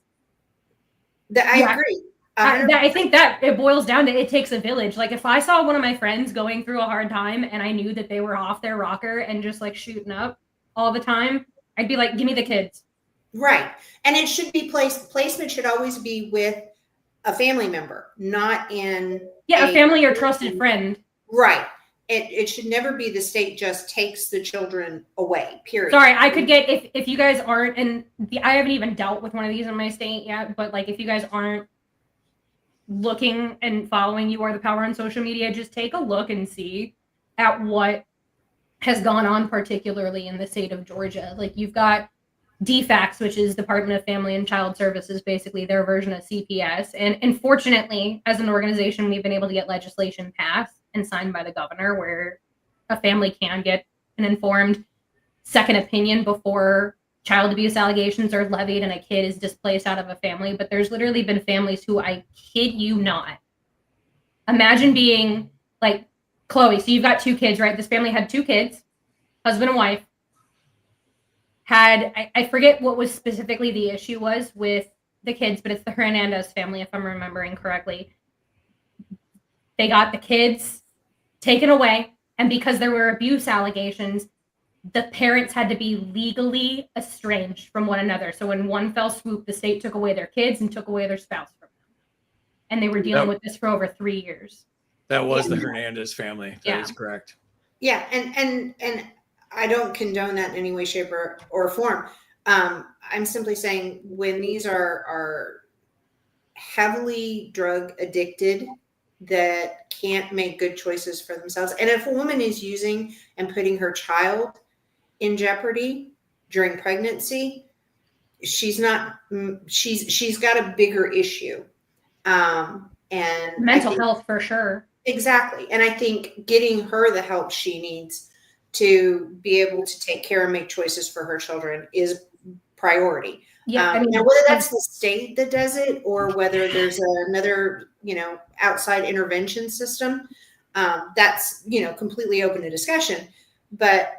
I agree.
I think that it boils down to, it takes a village. Like if I saw one of my friends going through a hard time and I knew that they were off their rocker and just like shooting up all the time, I'd be like, give me the kids.
Right. And it should be placement should always be with a family member, not in
a family or trusted friend.
Right. It should never be the state just takes the children away, period.
Sorry, I could get, if you guys aren't, and I haven't even dealt with one of these in my state yet, but like if you guys aren't looking and following You Are the Power on social media, just take a look and see at what has gone on, particularly in the state of Georgia. Like you've got DFACS, which is Department of Family and Child Services, basically their version of CPS. And fortunately, as an organization, we've been able to get legislation passed and signed by the governor where a family can get an informed second opinion before child abuse allegations are levied and a kid is displaced out of a family. But there's literally been families who, I kid you not, imagine being like, Chloe, so you've got 2 kids, right? This family had 2 kids, husband and wife. I forget what was specifically the issue was with the kids, but it's the Hernandez family, if I'm remembering correctly. They got the kids taken away, and because there were abuse allegations, the parents had to be legally estranged from one another. So in one fell swoop, the state took away their kids and took away their spouse from them. And they were dealing with this for over 3 years.
That was the Hernandez family. That is correct.
Yeah, and I don't condone that in any way, shape, or form. I'm simply saying when these are heavily drug addicted that can't make good choices for themselves, and if a woman is using and putting her child in jeopardy during pregnancy, she's got a bigger issue, and
mental health for sure.
Exactly. And I think getting her the help she needs to be able to take care and make choices for her children is priority.
Yeah.
Now whether that's the state that does it or whether there's another, outside intervention system, that's, completely open to discussion. But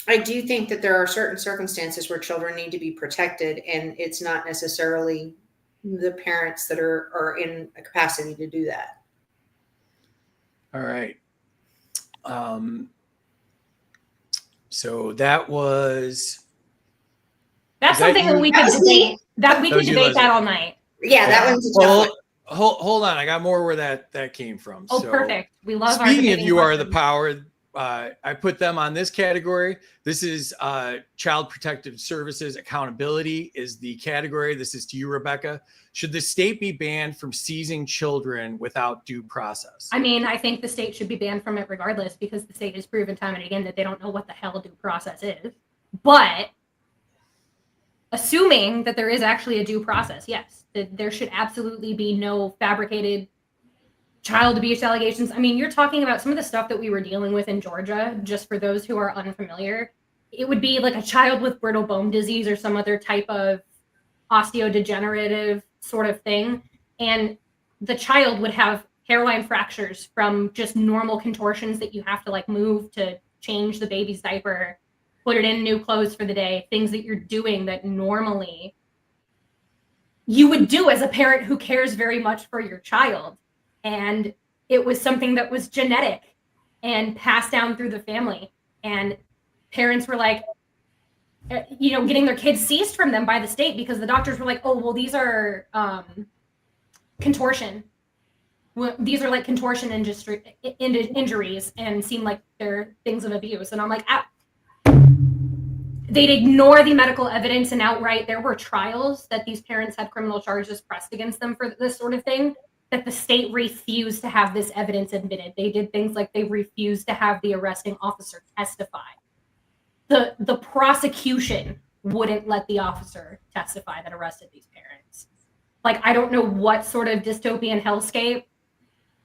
I do think that there are certain circumstances where children need to be protected, and it's not necessarily the parents that are in a capacity to do that.
All right. So that's
something that we could debate. We could debate that all night.
Yeah, that one's a tough one.
Hold on. I got more where that came from.
Oh, so, perfect. We love
speaking of You Are the Power, I put them on this category. This is Child Protective Services Accountability is the category. This is to you, Rebekah. Should the state be banned from seizing children without due process?
I mean, I think the state should be banned from it regardless, because the state has proven time and again that they don't know what the hell due process is. But assuming that there is actually a due process, yes, there should absolutely be no fabricated child abuse allegations. I mean, you're talking about some of the stuff that we were dealing with in Georgia, just for those who are unfamiliar. It would be like a child with brittle bone disease or some other type of osteodegenerative sort of thing. And the child would have hairline fractures from just normal contortions that you have to like move to change the baby's diaper, put it in new clothes for the day, things that you're doing that normally you would do as a parent who cares very much for your child. And it was something that was genetic and passed down through the family. And parents were like, getting their kids seized from them by the state because the doctors were like, oh, well, these are contortion. these are like contortion injuries and seem like they're things of abuse. And I'm like, they'd ignore the medical evidence and outright, there were trials that these parents had criminal charges pressed against them for this sort of thing, that the state refused to have this evidence admitted. They did things like they refused to have the arresting officer testify. The prosecution wouldn't let the officer testify that arrested these parents. Like, I don't know what sort of dystopian hellscape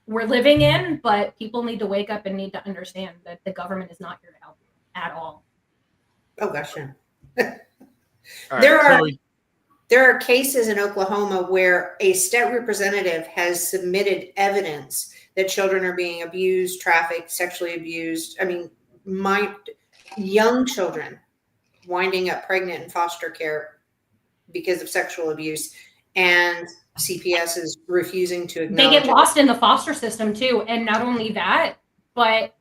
we're living in, but people need to wake up and need to understand that the government is not here to help you at all.
Oh gosh, yeah.
All right,
There are cases in Oklahoma where a state representative has submitted evidence that children are being abused, trafficked, sexually abused. I mean, young children winding up pregnant in foster care because of sexual abuse, and CPS is refusing to acknowledge.
They get lost in the foster system too. And not only that, but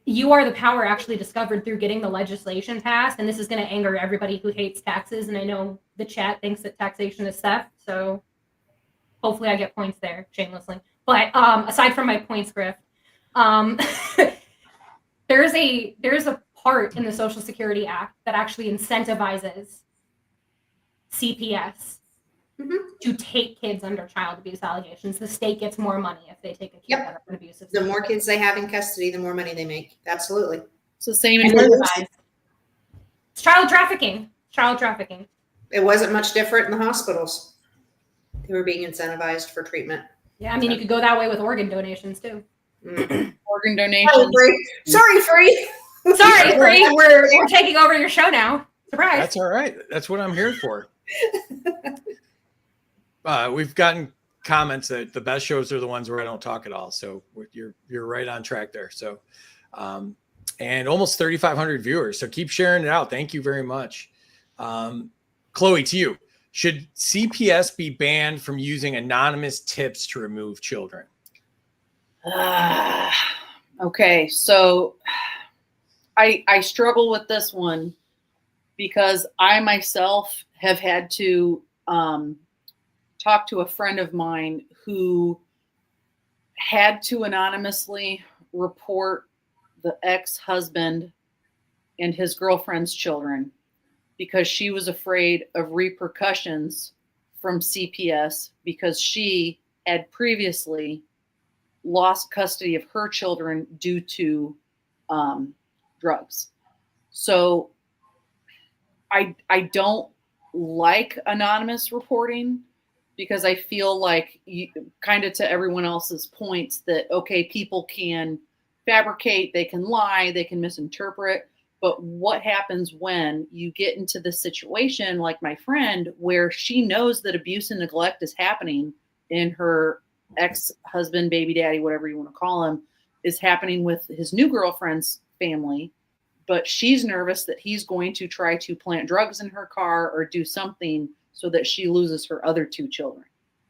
you are the power actually discovered through getting the legislation passed. And this is going to anger everybody who hates taxes. And I know the chat thinks that taxation is theft. So hopefully I get points there shamelessly. But aside from my points, Griff, there's a part in the Social Security Act that actually incentivizes CPS to take kids under child abuse allegations. The state gets more money if they take a kid out of an abusive
The more kids they have in custody, the more money they make. Absolutely.
So same in
It's child trafficking. Child trafficking.
It wasn't much different in the hospitals. They were being incentivized for treatment.
Yeah, I mean, you could go that way with organ donations too.
organ donations.
Sorry, Free.
Sorry, Free. We're taking over your show now. Surprise.
That's all right. That's what I'm here for. We've gotten comments that the best shows are the ones where I don't talk at all. So you're right on track there. So, and almost 3,500 viewers. So keep sharing it out. Thank you very much. Chloe, to you. Should CPS be banned from using anonymous tips to remove children?
Okay, so I struggle with this one because I myself have had to talk to a friend of mine who had to anonymously report the ex-husband and his girlfriend's children because she was afraid of repercussions from CPS because she had previously lost custody of her children due to drugs. So I don't like anonymous reporting because I feel like, kind of to everyone else's points, that, okay, people can fabricate, they can lie, they can misinterpret. But what happens when you get into the situation like my friend, where she knows that abuse and neglect is happening in her ex-husband, baby daddy, whatever you want to call him, is happening with his new girlfriend's family, but she's nervous that he's going to try to plant drugs in her car or do something so that she loses her other two children.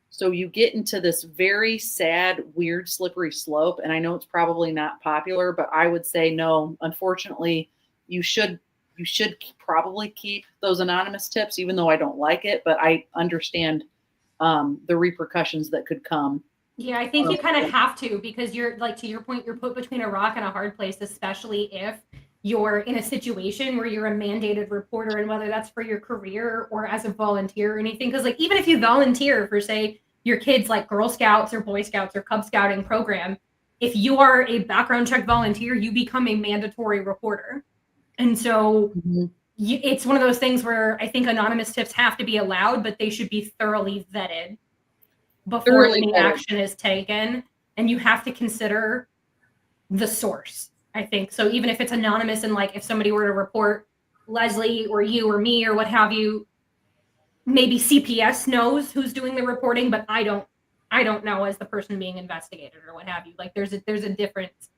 So you get into this very sad, weird, slippery slope. And I know it's probably not popular, but I would say no. Unfortunately, you should probably keep those anonymous tips, even though I don't like it, but I understand the repercussions that could come.
Yeah, I think you kind of have to, because you're, like, to your point, you're put between a rock and a hard place, especially if you're in a situation where you're a mandated reporter, and whether that's for your career or as a volunteer or anything. Because, like, even if you volunteer for, say, your kids' like Girl Scouts or Boy Scouts or Cub Scouting program, if you are a background check volunteer, you become a mandatory reporter. And so it's one of those things where I think anonymous tips have to be allowed, but they should be thoroughly vetted before any action is taken. And you have to consider the source, I think. So even if it's anonymous, and like if somebody were to report Leslie or you or me or what have you, maybe CPS knows who's doing the reporting, but I don't know as the person being investigated or what have you. Like there's a difference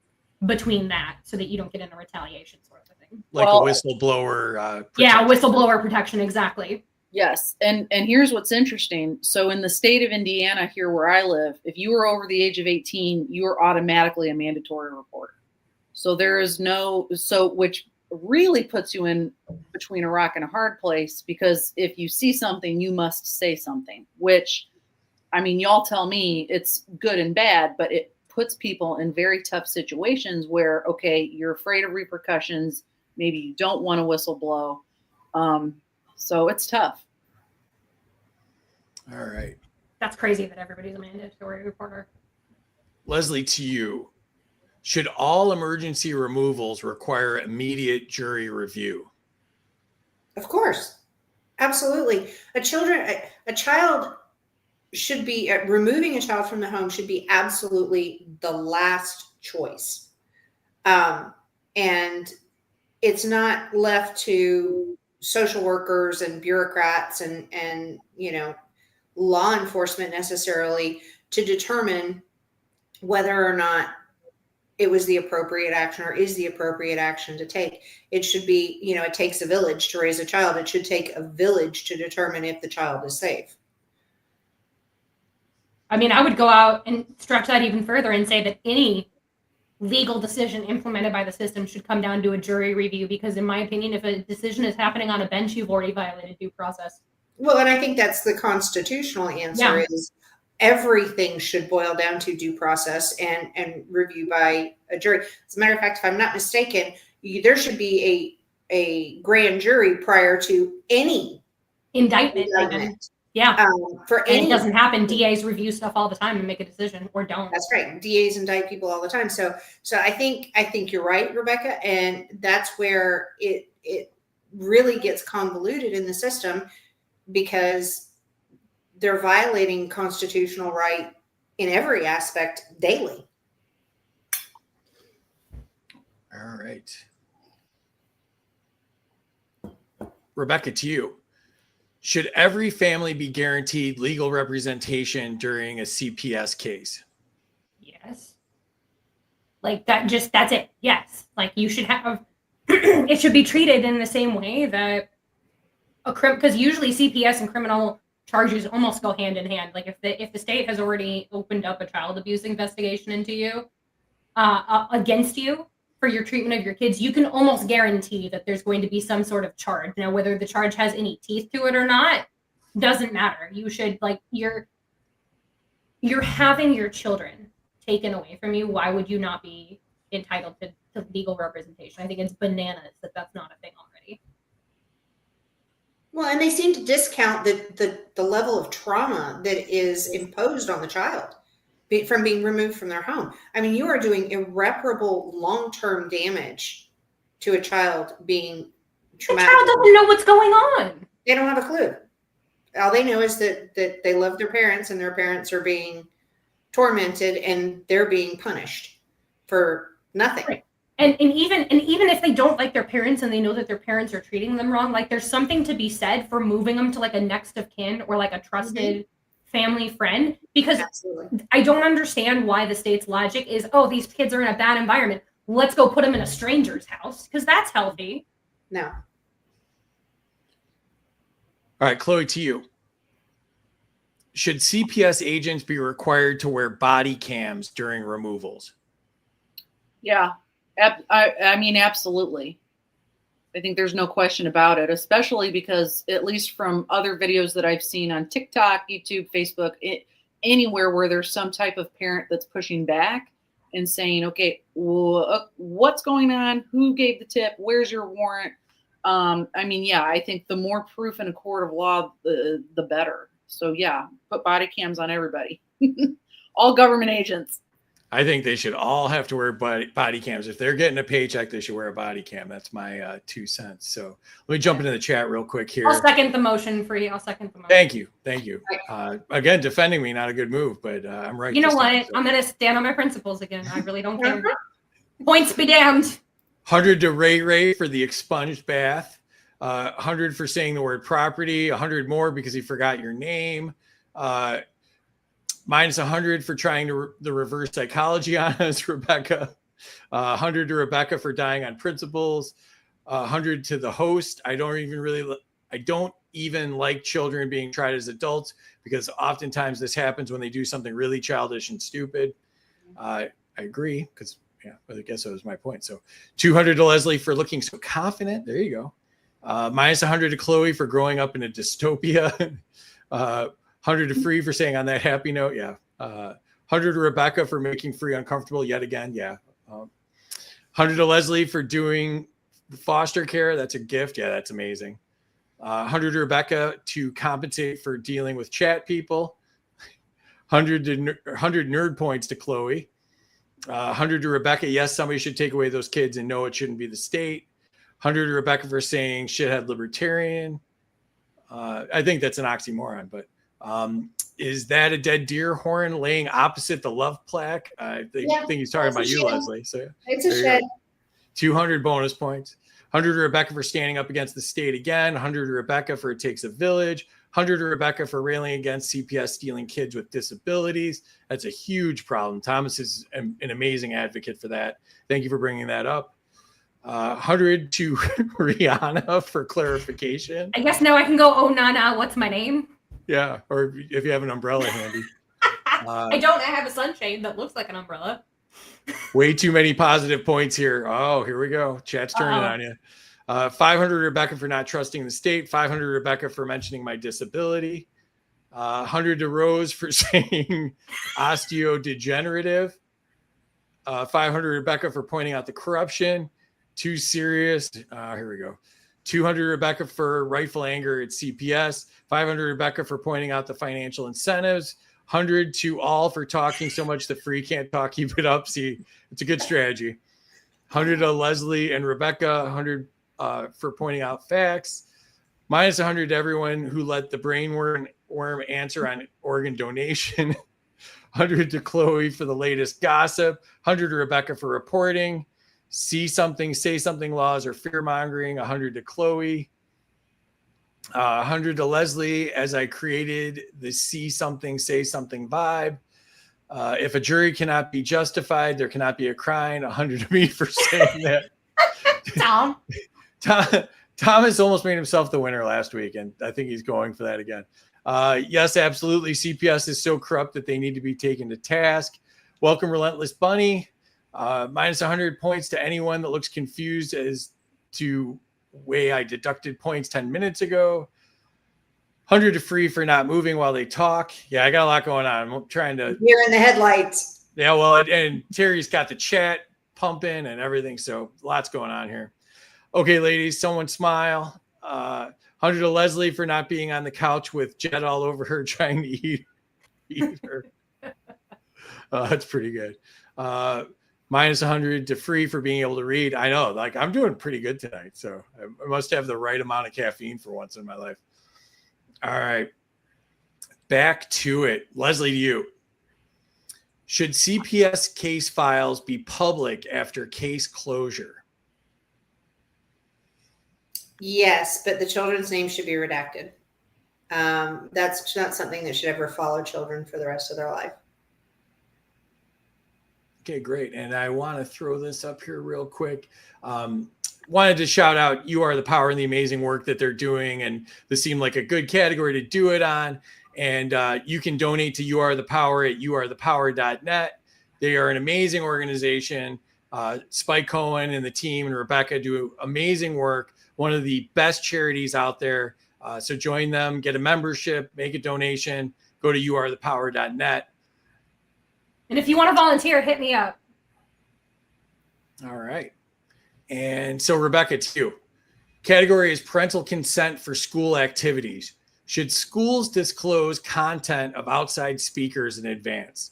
between that, so that you don't get into retaliation sort of thing.
Like a whistleblower.
Yeah, whistleblower protection, exactly.
Yes. And here's what's interesting. So in the state of Indiana, here where I live, if you were over the age of 18, you are automatically a mandatory reporter. So there is which really puts you in between a rock and a hard place, because if you see something, you must say something, which I mean, y'all tell me it's good and bad, but it puts people in very tough situations where, okay, you're afraid of repercussions. Maybe you don't want to whistle blow. So it's tough.
All right.
That's crazy that everybody's a mandatory reporter.
Leslie, to you. Should all emergency removals require immediate jury review?
Of course. Absolutely. A child should be removing a child from the home should be absolutely the last choice. And it's not left to social workers and bureaucrats and law enforcement necessarily to determine whether or not it was the appropriate action or is the appropriate action to take. It should be, it takes a village to raise a child. It should take a village to determine if the child is safe.
I mean, I would go out and stretch that even further and say that any legal decision implemented by the system should come down to a jury review, because in my opinion, if a decision is happening on a bench, you've already violated due process.
Well, and I think that's the constitutional answer is everything should boil down to due process and review by a jury. As a matter of fact, if I'm not mistaken, there should be a grand jury prior to any
Indictment. Yeah.
For any,
it doesn't happen. DAs review stuff all the time and make a decision, or don't.
That's right. DAs indict people all the time. So I think you're right, Rebecca, and that's where it really gets convoluted in the system, because they're violating constitutional right in every aspect daily.
All right. Rebecca, to you. Should every family be guaranteed legal representation during a CPS case?
Yes. Like that's it. Yes. Like you should have, it should be treated in the same way that because usually CPS and criminal charges almost go hand in hand. Like if the state has already opened up a child abuse investigation into you, against you for your treatment of your kids, you can almost guarantee that there's going to be some sort of charge. Now, whether the charge has any teeth to it or not, doesn't matter. You should, you're having your children taken away from you. Why would you not be entitled to legal representation? I think it's bananas that that's not a thing already.
Well, and they seem to discount the level of trauma that is imposed on the child from being removed from their home. I mean, you are doing irreparable long-term damage to a child being traumatic.
The child doesn't know what's going on.
They don't have a clue. All they know is that they love their parents and their parents are being tormented and they're being punished for nothing.
Right. And even if they don't like their parents and they know that their parents are treating them wrong, like there's something to be said for moving them to like a next of kin or like a trusted family friend, because
Absolutely.
I don't understand why the state's logic is, oh, these kids are in a bad environment, let's go put them in a stranger's house, because that's healthy.
No.
All right, Chloe, to you. Should CPS agents be required to wear body cams during removals?
Yeah, I mean, absolutely. I think there's no question about it, especially because, at least from other videos that I've seen on TikTok, YouTube, Facebook, anywhere where there's some type of parent that's pushing back and saying, okay, what's going on? Who gave the tip? Where's your warrant? I mean, yeah, I think the more proof in a court of law, the better. So yeah, put body cams on everybody. All government agents.
I think they should all have to wear body cams. If they're getting a paycheck, they should wear a body cam. That's my 2 cents. So let me jump into the chat real quick here.
I'll second the motion for you. Thank
you. Again, defending me, not a good move, but I'm right.
You know what? I'm going to stand on my principles again. I really don't care. Points be damned.
100 to Ray for the expunged bath. 100 for saying the word property. 100 more because he forgot your name. Minus 100 for trying the reverse psychology on us, Rebecca. 100 to Rebecca for dying on principles. 100 to the host. I don't even like children being tried as adults, because oftentimes this happens when they do something really childish and stupid. I agree, because I guess that was my point. So 200 to Leslie for looking so confident. There you go. Minus 100 to Chloe for growing up in a dystopia. 100 to Free for saying on that happy note. Yeah. 100 to Rebekah for making Free uncomfortable yet again. Yeah. 100 to Leslie for doing foster care. That's a gift. Yeah, that's amazing. 100 to Rebekah to compensate for dealing with chat people. 100 nerd points to Chloe. 100 to Rebekah. Yes, somebody should take away those kids, and no, it shouldn't be the state. 100 to Rebekah for saying shithead libertarian. I think that's an oxymoron, but is that a dead deer horn laying opposite the love plaque? I think he's talking about you, Leslie. So
It's a shed.
200 bonus points. 100 to Rebekah for standing up against the state again. 100 to Rebekah for it takes a village. 100 to Rebekah for railing against CPS stealing kids with disabilities. That's a huge problem. Thomas is an amazing advocate for that. Thank you for bringing that up. 100 to Rihanna for clarification.
I guess now I can go, oh, Nana, what's my name?
Yeah, or if you have an umbrella handy.
I don't. I have a sunshade that looks like an umbrella.
Way too many positive points here. Oh, here we go. Chat's turning on you. 500 Rebekah for not trusting the state. 500 Rebekah for mentioning my disability. 100 to Rose for saying osteodegenerative. 500 Rebekah for pointing out the corruption. Too serious. Here we go. 200 Rebekah for rightful anger at CPS. 500 Rebekah for pointing out the financial incentives. 100 to all for talking so much that Free can't talk. Keep it up. See, it's a good strategy. 100 to Leslie and Rebekah. 100 for pointing out facts. Minus 100 to everyone who let the brainworm answer on organ donation. 100 to Chloe for the latest gossip. 100 to Rebekah for reporting. See something, say something laws or fear mongering. 100 to Chloe. 100 to Leslie as I created the see something, say something vibe. If a jury cannot be justified, there cannot be a crime. 100 to me for saying that. Thomas almost made himself the winner last week, and I think he's going for that again. Yes, absolutely. CPS is so corrupt that they need to be taken to task. Welcome, Relentless Bunny. Minus 100 points to anyone that looks confused as to way I deducted points 10 minutes ago. 100 to Free for not moving while they talk. Yeah, I got a lot going on. I'm trying to...
You're in the headlights.
Yeah, well, and Terry's got the chat pumping and everything, so lots going on here. Okay, ladies, someone smile. 100 to Leslie for not being on the couch with Jet all over her trying to eat her. That's pretty good. Minus 100 to Free for being able to read. I know, like I'm doing pretty good tonight, so I must have the right amount of caffeine for once in my life. All right, back to it. Leslie, to you. Should CPS case files be public after case closure?
Yes, but the children's name should be redacted. That's not something that should ever follow children for the rest of their life.
Okay, great. And I want to throw this up here real quick. Wanted to shout out You Are the Power and the amazing work that they're doing. And this seemed like a good category to do it on. And you can donate to You Are the Power at youarethepower.net. They are an amazing organization. Spike Cohen and the team and Rebekah do amazing work. One of the best charities out there. So join them, get a membership, make a donation, go to youarethepower.net.
And if you want to volunteer, hit me up.
All right. And so, Rebekah, to you. Category is parental consent for school activities. Should schools disclose content of outside speakers in advance?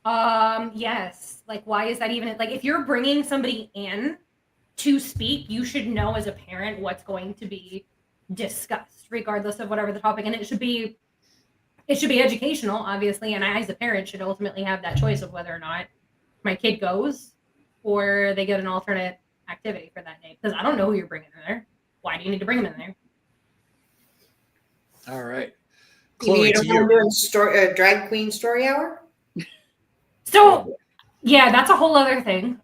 Yes. Like, why is that even? Like, if you're bringing somebody in to speak, you should know as a parent what's going to be discussed, regardless of whatever the topic. And it should be educational, obviously, and I, as a parent, should ultimately have that choice of whether or not my kid goes or they get an alternate activity for that day. Because I don't know who you're bringing in there. Why do you need to bring them in there?
All right.
Chloe, you mean doing drag queen story hour?
So, yeah, that's a whole other thing.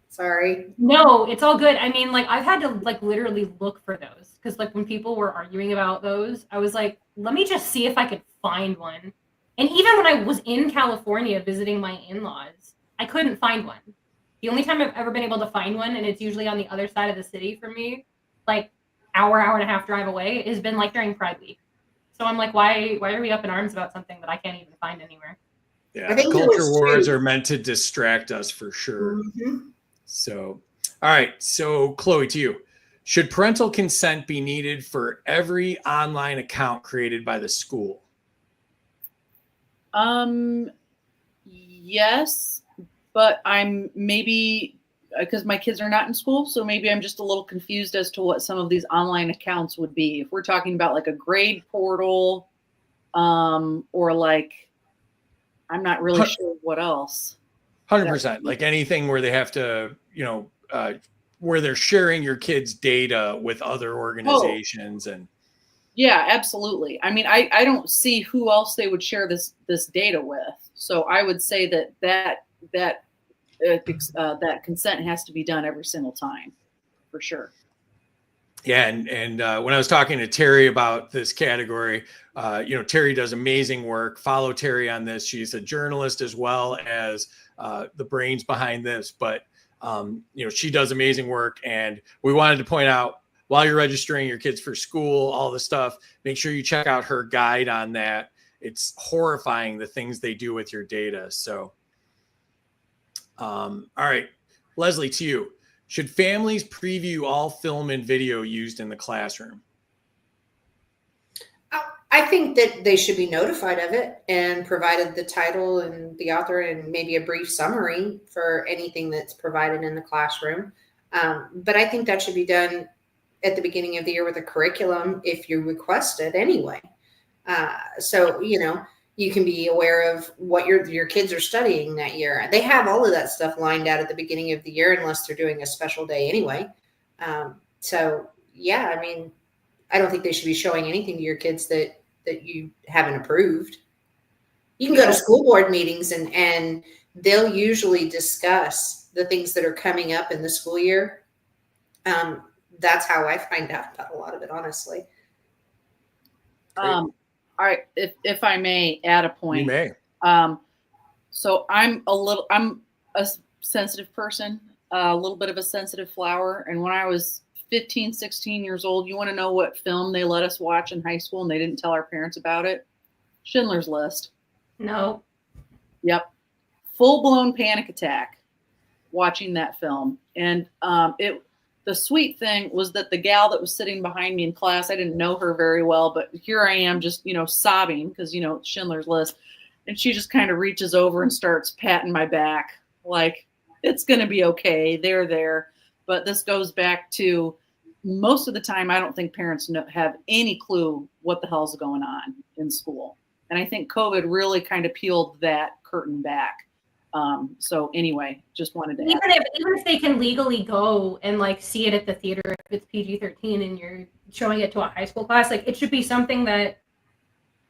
Sorry.
No, it's all good. I mean, like, I've had to, like, literally look for those. Because, like, when people were arguing about those, I was like, let me just see if I could find one. And even when I was in California visiting my in-laws, I couldn't find one. The only time I've ever been able to find one, and it's usually on the other side of the city from me, like, hour and a half drive away, has been, like, during Pride Week. So I'm like, why are we up in arms about something that I can't even find anywhere?
Yeah,
I think it
culture
was
wars
two.
are meant to distract us for sure.
Mhm.
So, all right. So, Chloe, to you. Should parental consent be needed for every online account created by the school?
Yes, but I'm maybe because my kids are not in school, so maybe I'm just a little confused as to what some of these online accounts would be. If we're talking about like a grade portal, or like I'm not really sure what else.
100%. Like anything where they have to, where they're sharing your kids' data with other
Oh,
organizations and
yeah, absolutely. I mean, I don't see who else they would share this data with. So I would say that consent has to be done every single time, for sure.
yeah, and when I was talking to Terry about this category, Terry does amazing work. Follow Terry on this. She's a journalist as well as the brains behind this. But she does amazing work, and we wanted to point out while you're registering your kids for school, all the stuff. Make sure you check out her guide on that. It's horrifying the things they do with your data. So, all right, Leslie, to you. Should families preview all film and video used in the classroom?
I think that they should be notified of it and provided the title and the author and maybe a brief summary for anything that's provided in the classroom. But I think that should be done at the beginning of the year with a curriculum if you request it anyway. So you can be aware of what your kids are studying that year. They have all of that stuff lined out at the beginning of the year unless they're doing a special day anyway. So yeah, I mean, I don't think they should be showing anything to your kids that you haven't approved. You can go to school board meetings and they'll usually discuss the things that are coming up in the school year. That's how I find out about a lot of it, honestly.
All right, if I may add a point.
You may.
So I'm a sensitive person, a little bit of a sensitive flower. And when I was 15, 16 years old, you want to know what film they let us watch in high school and they didn't tell our parents about it? Schindler's List.
No.
Yep. Full-blown panic attack watching that film. And the sweet thing was that the gal that was sitting behind me in class, I didn't know her very well, but here I am just, sobbing because, Schindler's List. And she just kind of reaches over and starts patting my back like, it's going to be okay. They're there. But this goes back to most of the time, I don't think parents have any clue what the hell's going on in school. And I think COVID really kind of peeled that curtain back. So anyway, just wanted to
even if they can legally go and like see it at the theater if it's PG-13 and you're showing it to a high school class, like it should be something that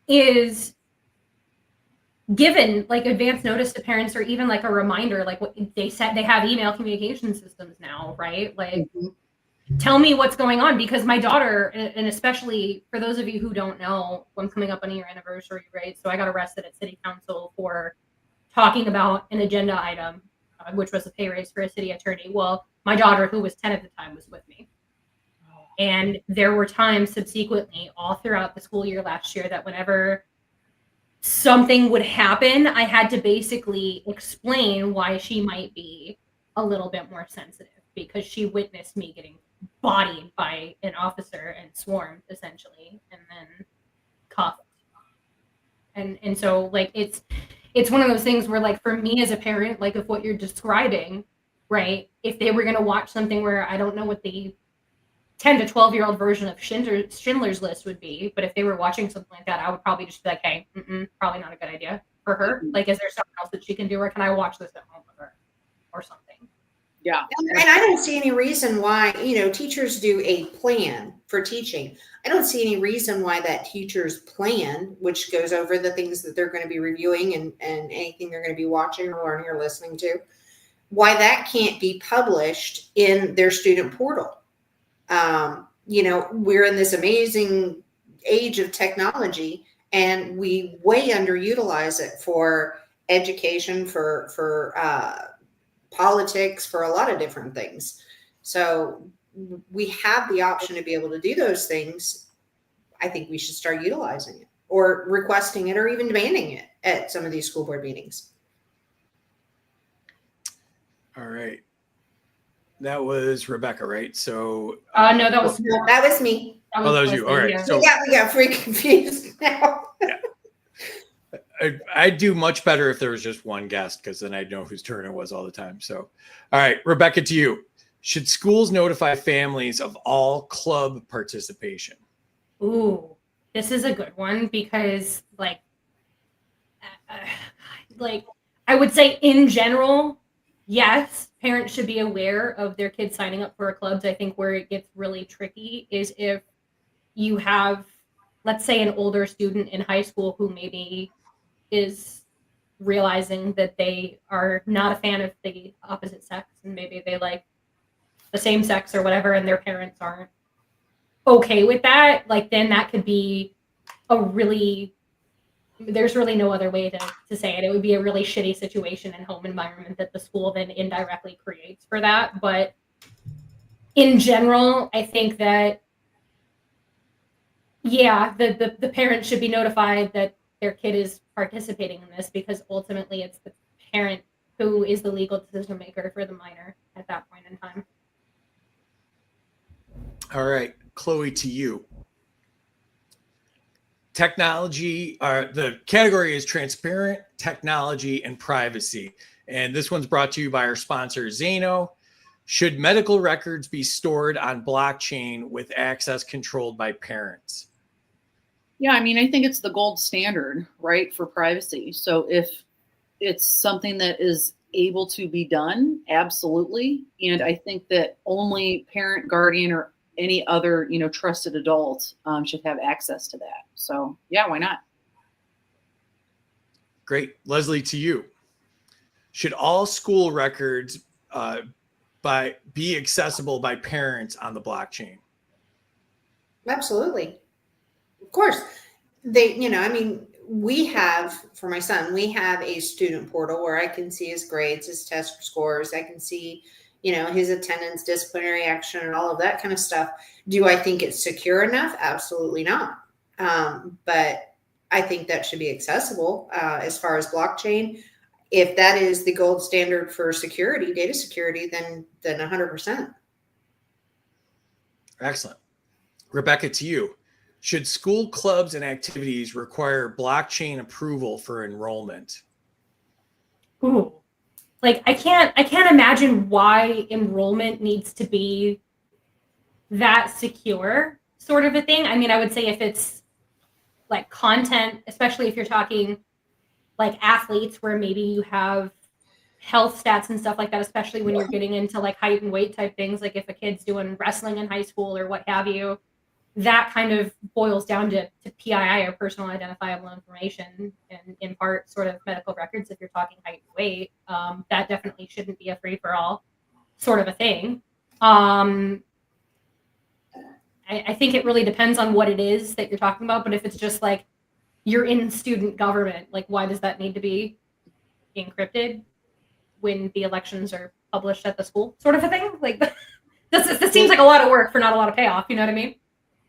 is given like advance notice to parents or even like a reminder, like what they said. They have email communication systems now, right? Like tell me what's going on, because my daughter, and especially for those of you who don't know, I'm coming up on your anniversary, right? So I got arrested at city council for talking about an agenda item, which was a pay raise for a city attorney. Well, my daughter, who was 10 at the time, was with me. And there were times subsequently all throughout the school year last year that whenever something would happen, I had to basically explain why she might be a little bit more sensitive, because she witnessed me getting bodied by an officer and swarmed essentially, and then cuffed. And so like it's one of those things where like for me as a parent, like if what you're describing, right, if they were going to watch something where I don't know what the 10 to 12-year-old version of Schindler's List would be, but if they were watching something like that, I would probably just be like, hey, probably not a good idea for her. Like, is there something else that she can do, or can I watch this at home with her or something?
Yeah.
And I don't see any reason why, teachers do a plan for teaching. I don't see any reason why that teacher's plan, which goes over the things that they're going to be reviewing and anything they're going to be watching or learning or listening to, why that can't be published in their student portal. We're in this amazing age of technology and we way underutilize it for education, for politics, for a lot of different things. So we have the option to be able to do those things. I think we should start utilizing it or requesting it or even demanding it at some of these school board meetings.
All right. That was Rebekah, right? So
No, that was
No, that was me.
that was you. All right.
Yeah.
So
We got free confused now.
I'd do much better if there was just one guest, because then I'd know whose turn it was all the time. So, all right, Rebekah, to you. Should schools notify families of all club participation?
Ooh, this is a good one because, like I would say in general, yes, parents should be aware of their kids signing up for clubs. I think where it gets really tricky is if you have, let's say, an older student in high school who maybe is realizing that they are not a fan of the opposite sex and maybe they like the same sex or whatever, and their parents aren't okay with that. Like, then that could be there's really no other way to say it. It would be a really shitty situation and home environment that the school then indirectly creates for that. But in general, I think that, yeah, the parent should be notified that their kid is participating in this, because ultimately it's the parent who is the legal decision maker for the minor at that point in time.
All right, Chloe, to you. Technology, the category is transparent, technology, and privacy. And this one's brought to you by our sponsor, Zano. Should medical records be stored on blockchain with access controlled by parents?
Yeah, I mean, I think it's the gold standard, right, for privacy. So if it's something that is able to be done, absolutely. And I think that only parent, guardian, or any other, trusted adult should have access to that. So yeah, why not?
Great. Leslie, to you. Should all school records be accessible by parents on the blockchain?
Absolutely. Of course. We have, for my son, we have a student portal where I can see his grades, his test scores. I can see, his attendance, disciplinary action, and all of that kind of stuff. Do I think it's secure enough? Absolutely not. But I think that should be accessible as far as blockchain. If that is the gold standard for security, data security, then 100%.
Excellent. Rebekah, to you. Should school clubs and activities require blockchain approval for enrollment?
Ooh. Like, I can't imagine why enrollment needs to be that secure sort of a thing. I mean, I would say if it's like content, especially if you're talking like athletes where maybe you have health stats and stuff like that, especially when you're getting into like height and weight type things, like if a kid's doing wrestling in high school or what have you, that kind of boils down to PII, or personal identifiable information, and in part sort of medical records if you're talking height and weight. That definitely shouldn't be a free-for-all sort of a thing. I think it really depends on what it is that you're talking about, but if it's just like you're in student government, like why does that need to be encrypted when the elections are published at the school sort of a thing? Like, this seems like a lot of work for not a lot of payoff, you know what I mean?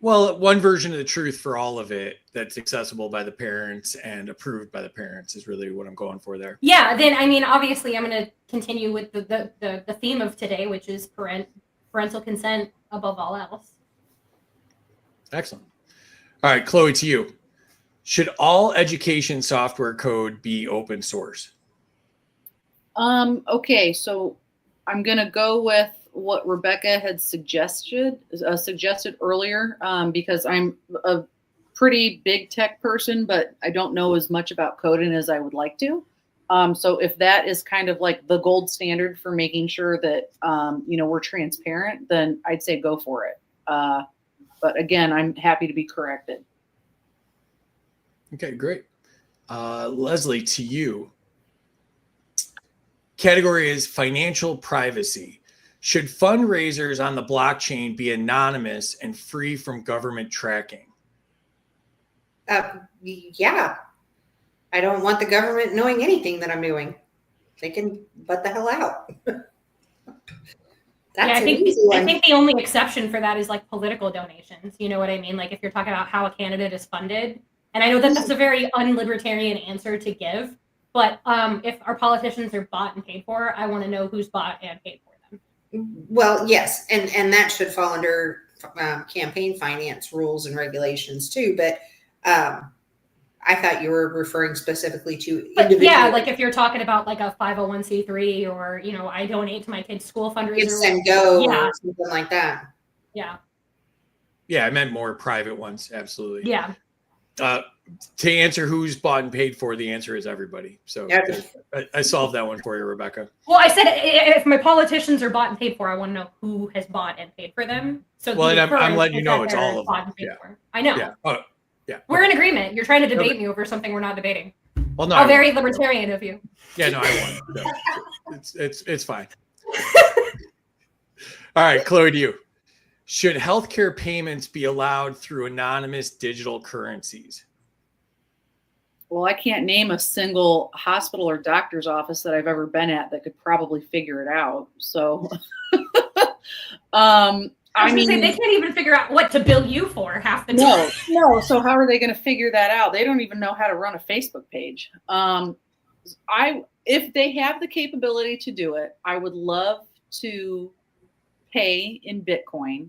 Well, one version of the truth for all of it that's accessible by the parents and approved by the parents is really what I'm going for there.
Yeah, then I mean, obviously, I'm going to continue with the theme of today, which is parental consent above all else.
Excellent. All right, Chloe, to you. Should all education software code be open source?
Okay, so I'm going to go with what Rebekah had suggested earlier, because I'm a pretty big tech person, but I don't know as much about coding as I would like to. So if that is kind of like the gold standard for making sure that, we're transparent, then I'd say go for it. But again, I'm happy to be corrected.
Okay, great. Leslie, to you. Category is financial privacy. Should fundraisers on the blockchain be anonymous and free from government tracking?
Yeah. I don't want the government knowing anything that I'm doing. They can butt the hell out. That's
yeah, I
an
think
easy
I
one.
think the only exception for that is like political donations. You know what I mean? Like if you're talking about how a candidate is funded, and I know that that's a very unlibertarian answer to give, but if our politicians are bought and paid for, I want to know who's bought and paid for them.
Well, yes, and that should fall under campaign finance rules and regulations too. But I thought you were referring specifically to
But
individual.
yeah, like if you're talking about like a 501c3 or I donate to my kid's school fundraiser.
Gifts and Go
Yeah.
or something like that.
Yeah.
Yeah, I meant more private ones. Absolutely.
Yeah.
To answer who's bought and paid for, the answer is everybody. So I solved that one for you, Rebecca.
Well, I said if my politicians are bought and paid for, I want to know who has bought and paid for them. So
well, and I'm letting you know
that
it's
they're
all of
bought
them.
and paid
Yeah.
for. I know.
Yeah. Oh, yeah.
We're in agreement. You're trying to debate
Okay.
me over something we're not debating.
Well, no.
How very libertarian of you.
Yeah, no, I won. No, it's fine. All right, Chloe, to you. Should healthcare payments be allowed through anonymous digital currencies?
Well, I can't name a single hospital or doctor's office that I've ever been at that could probably figure it out. So,
I mean, they can't even figure out what to bill you for half the time.
No. So how are they going to figure that out? They don't even know how to run a Facebook page. If they have the capability to do it, I would love to pay in Bitcoin,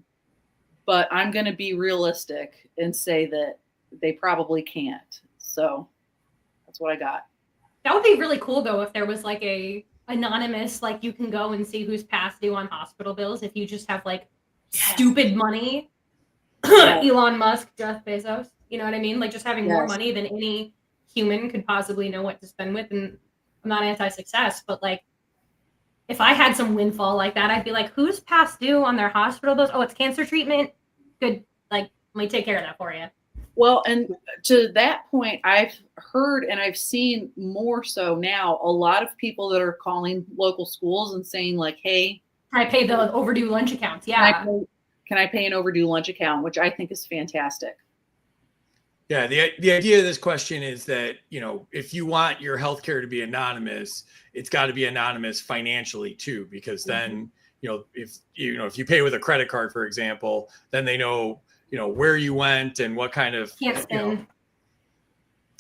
but I'm going to be realistic and say that they probably can't. So that's what I got.
That would be really cool though if there was like a anonymous, like you can go and see who's past due on hospital bills if you just have like stupid money. Elon Musk, Jeff Bezos, you know what I mean? Like just having more money than any human could possibly know what to spend with. And I'm not anti-success, but like if I had some windfall like that, I'd be like, who's past due on their hospital bills? Oh, it's cancer treatment. Good. Like, let me take care of that for you.
Well, and to that point, I've heard and I've seen more so now a lot of people that are calling local schools and saying like, hey,
I pay the overdue lunch accounts. Yeah.
Can I pay an overdue lunch account, which I think is fantastic.
Yeah, the idea of this question is that, if you want your healthcare to be anonymous, it's got to be anonymous financially too, because then, if you pay with a credit card, for example, then they know, where you went and what kind of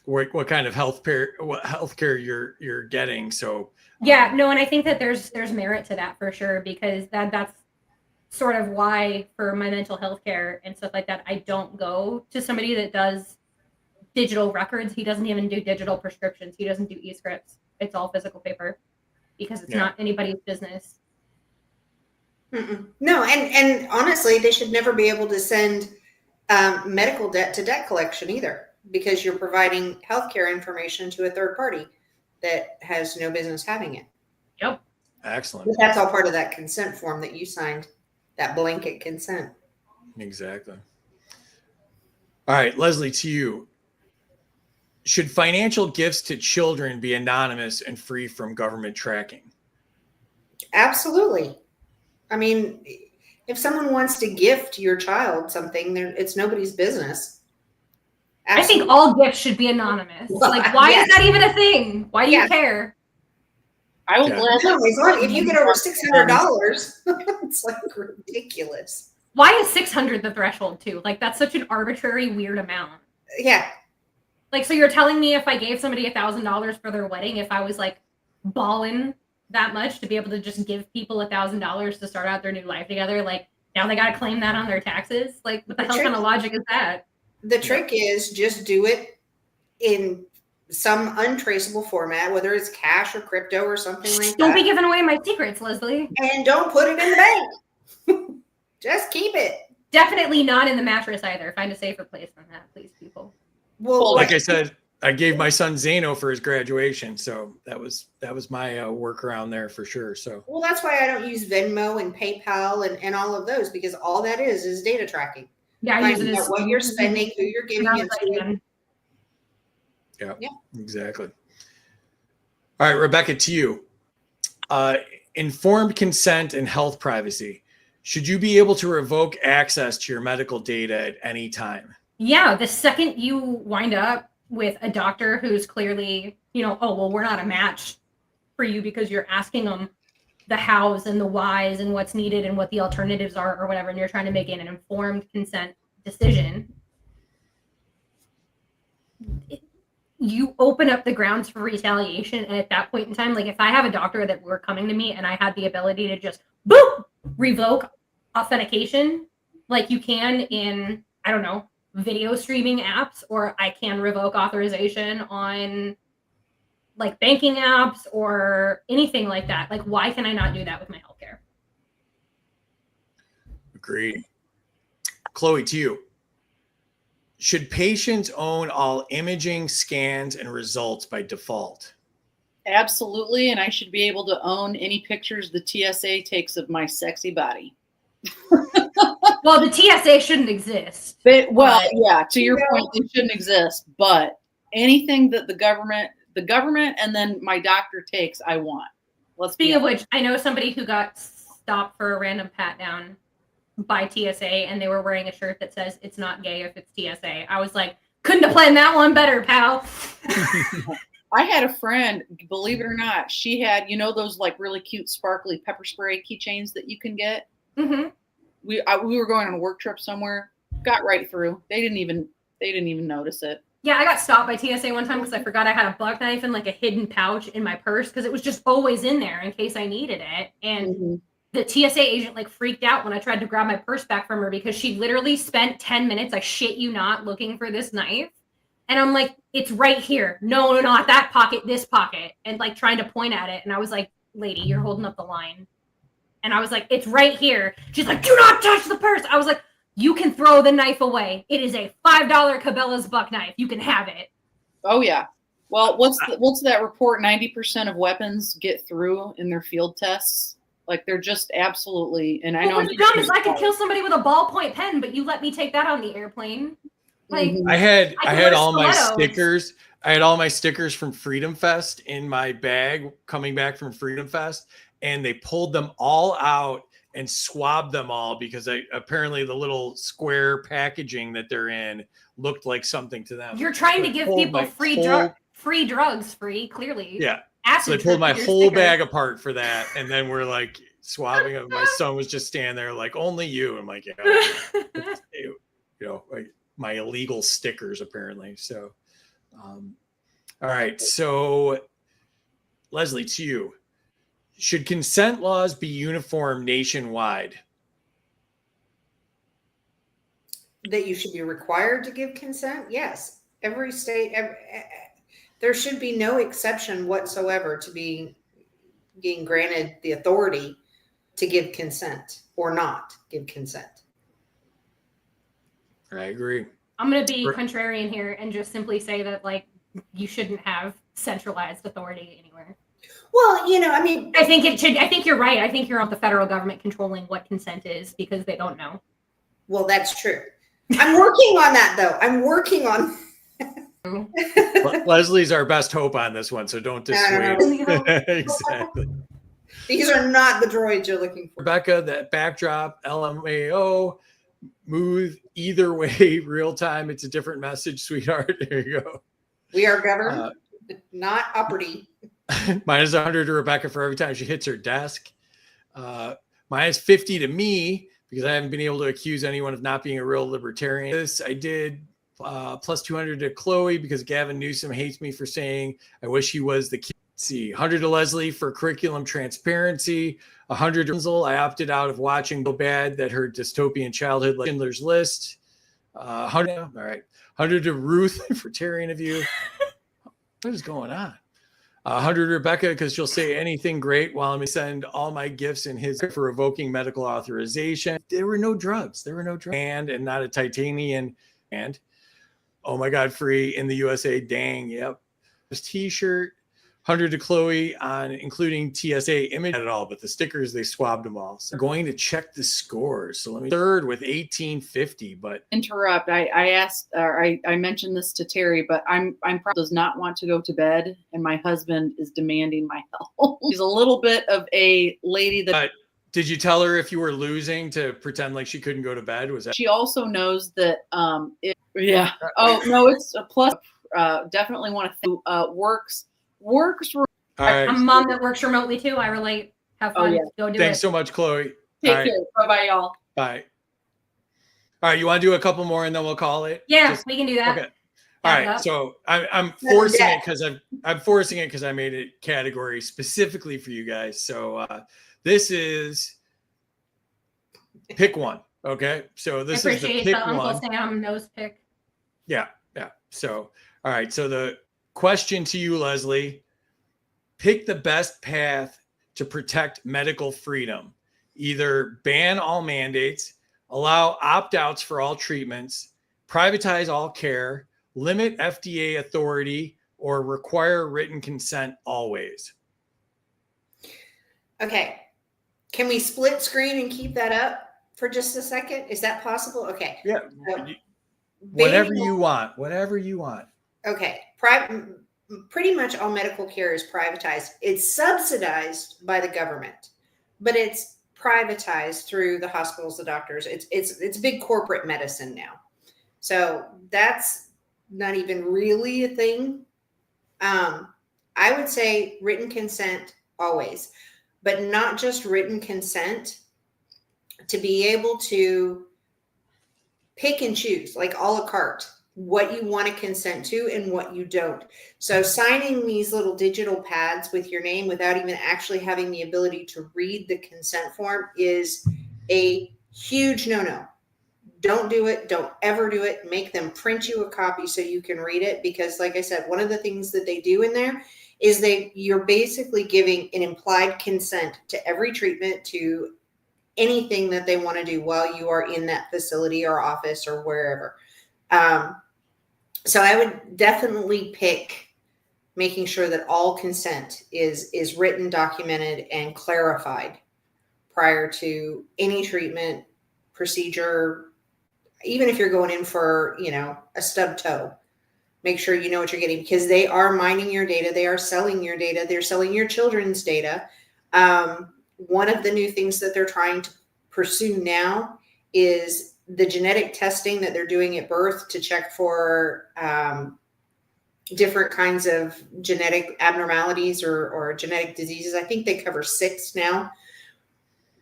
what kind of healthcare you're getting. So
yeah, no, and I think that there's merit to that for sure, because that's sort of why for my mental health care and stuff like that, I don't go to somebody that does digital records. He doesn't even do digital prescriptions. He doesn't do e-scripts. It's all physical paper because it's not anybody's business.
Mm-mm. No, and honestly, they should never be able to send medical debt to debt collection either, because you're providing healthcare information to a third party that has no business having it.
Yep.
Excellent.
But that's all part of that consent form that you signed, that blanket consent.
Exactly. All right, Leslie, to you. Should financial gifts to children be anonymous and free from government tracking?
Absolutely. I mean, if someone wants to gift your child something, it's nobody's business. Absolutely.
I think all gifts should be anonymous. Like, why is that even a thing? Why do you care?
I will
if you get over $600, it's like ridiculous.
Why is 600 the threshold too? Like, that's such an arbitrary, weird amount.
Yeah.
Like, so you're telling me if I gave somebody $1,000 for their wedding, if I was like balling that much to be able to just give people $1,000 to start out their new life together, like now they got to claim that on their taxes? Like, what the hell kind of logic is that?
The trick is just do it in some untraceable format, whether it's cash or crypto or something like that.
Don't be giving away my secrets, Leslie.
And don't put it in the bank. Just keep it.
Definitely not in the mattress either. Find a safer place than that, please, people.
Well,
like I said, I gave my son Zano for his graduation, so that was my workaround there for sure. So
well, that's why I don't use Venmo and PayPal and all of those, because all that is data tracking.
Yeah, I use it as
what you're spending, who you're giving it to.
Yeah, exactly. All right, Rebekah, to you. Informed consent and health privacy. Should you be able to revoke access to your medical data at any time?
Yeah, the second you wind up with a doctor who's clearly, oh, well, we're not a match for you because you're asking them the hows and the whys and what's needed and what the alternatives are or whatever, and you're trying to make an informed consent decision, you open up the grounds for retaliation. And at that point in time, like if I have a doctor that were coming to me and I had the ability to just boop revoke authentication, like you can in, I don't know, video streaming apps, or I can revoke authorization on like banking apps or anything like that. Like, why can I not do that with my healthcare?
Agreed. Chloe, to you. Should patients own all imaging, scans, and results by default?
Absolutely, and I should be able to own any pictures the TSA takes of my sexy body.
Well, the TSA shouldn't exist.
Yeah, to your point, they shouldn't exist. But anything that the government, and then my doctor takes, I want.
Speaking of which, I know somebody who got stopped for a random pat down by TSA, and they were wearing a shirt that says "It's not gay if it's TSA." I was like, couldn't have planned that one better, pal.
I had a friend, believe it or not, she had, you know, those like really cute sparkly pepper spray keychains that you can get.
Mm-hmm.
We were going on a work trip somewhere, got right through. They didn't even notice it.
Yeah, I got stopped by TSA one time because I forgot I had a buck knife in like a hidden pouch in my purse because it was just always in there in case I needed it. And the TSA agent like freaked out when I tried to grab my purse back from her because she literally spent 10 minutes, I shit you not, looking for this knife. And I'm like, it's right here. No, not that pocket, this pocket. And like trying to point at it. And I was like, lady, you're holding up the line. And I was like, it's right here. She's like, do not touch the purse. I was like, you can throw the knife away. It is a $5 Cabela's buck knife. You can have it.
Oh, yeah. Well, what's that report? 90% of weapons get through in their field tests. Like they're just absolutely. And I know
what's dumb is I could kill somebody with a ballpoint pen, but you let me take that on the airplane. Like
I had all my stickers. I had all my stickers from Freedom Fest in my bag coming back from Freedom Fest, and they pulled them all out and swabbed them all because apparently the little square packaging that they're in looked like something to them.
You're trying to give people free drugs, clearly.
Yeah.
Acid
so they pulled my whole
sticker.
bag apart for that, and then we're like swabbing them. My son was just standing there like, only you. I'm like, yeah, you know, like my illegal stickers apparently. So, all right. So, Leslie, to you. Should consent laws be uniform nationwide?
That you should be required to give consent? Yes. Every state, there should be no exception whatsoever to being granted the authority to give consent or not give consent.
I agree.
I'm going to be contrarian here and just simply say that, like, you shouldn't have centralized authority anywhere.
Well, you know, I mean,
I think you're right. I think you're on the federal government controlling what consent is because they don't know.
Well, that's true. I'm working on that, though. I'm working on.
Leslie's our best hope on this one, so don't dissuade. Exactly.
These are not the droids you're looking for.
Rebekah, that backdrop, LMAO, move either way, real time. It's a different message, sweetheart. There you go.
We are governed, not uppity.
Minus 100 to Rebekah for every time she hits her desk. Minus 50 to me because I haven't been able to accuse anyone of not being a real libertarian. This I did. Plus 200 to Chloe because Gavin Newsom hates me for saying I wish he was the kid. Let's see, 100 to Leslie for curriculum transparency. 100 to Hansel. I opted out of watching so bad that her dystopian childhood like Schindler's List. 100. All right. 100 to Ruth for tearing of you. What is going on? 100 Rebekah because she'll say anything great while I'm send all my gifts in his for revoking medical authorization. There were no drugs. And not a titanium and. Oh my God, free in the USA. Dang. Yep. This t-shirt, 100 to Chloe on including TSA image at all, but the stickers, they swabbed them all. So going to check the scores. So let me third with 1850, but
interrupt. I asked, or I mentioned this to Terry, but I'm probably does not want to go to bed. And my husband is demanding my help. He's a little bit of a lady that,
did you tell her if you were losing to pretend like she couldn't go to bed? Was that?
She also knows that, yeah. Oh no, it's a plus. Definitely want to works.
All right.
I'm a mom that works remotely too. I relate Have
Oh,
fun.
yeah.
Go do
Thanks
it.
so much, Chloe.
Take
All right.
care. Bye-bye, y'all.
Bye. All right. You want to do a couple more and then we'll call it?
Yeah, we can do that.
Okay. All
Wrap it
right.
up.
So I'm forcing it because I'm forcing it because I made it category specifically for you guys. So this is pick one. Okay. So this is the
Appreciate
pick
the Uncle
one.
Sam nose pick.
Yeah. Yeah. So, all right. So the question to you, Leslie, pick the best path to protect medical freedom. Either ban all mandates, allow opt-outs for all treatments, privatize all care, limit FDA authority, or require written consent always.
Okay. Can we split screen and keep that up for just a second? Is that possible? Okay.
Yeah.
So,
Whatever you want. Whatever you want.
Okay. Pretty much all medical care is privatized. It's subsidized by the government, but it's privatized through the hospitals, the doctors. It's big corporate medicine now. So that's not even really a thing. I would say written consent always, but not just written consent, to be able to pick and choose, like a la carte, what you want to consent to and what you don't. So signing these little digital pads with your name without even actually having the ability to read the consent form is a huge no-no. Don't do it. Don't ever do it. Make them print you a copy so you can read it. Because like I said, one of the things that they do in there is you're basically giving an implied consent to every treatment, to anything that they want to do while you are in that facility or office or wherever. So I would definitely pick making sure that all consent is written, documented, and clarified prior to any treatment, procedure. Even if you're going in for, a stub toe, make sure you know what you're getting, because they are mining your data. They are selling your data. They're selling your children's data. One of the new things that they're trying to pursue now is the genetic testing that they're doing at birth to check for different kinds of genetic abnormalities or genetic diseases. I think they cover 6 now.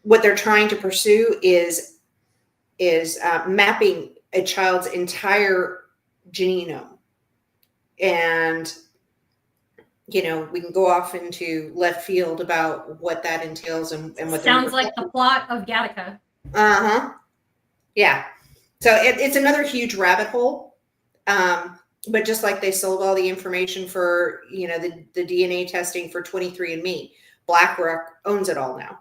What they're trying to pursue is mapping a child's entire genome. And, we can go off into left field about what that entails and what
Sounds like the plot of Gattaca.
Uh-huh. Yeah. So it's another huge rabbit hole. But just like they sold all the information for, the DNA testing for 23andMe, BlackRock owns it all now.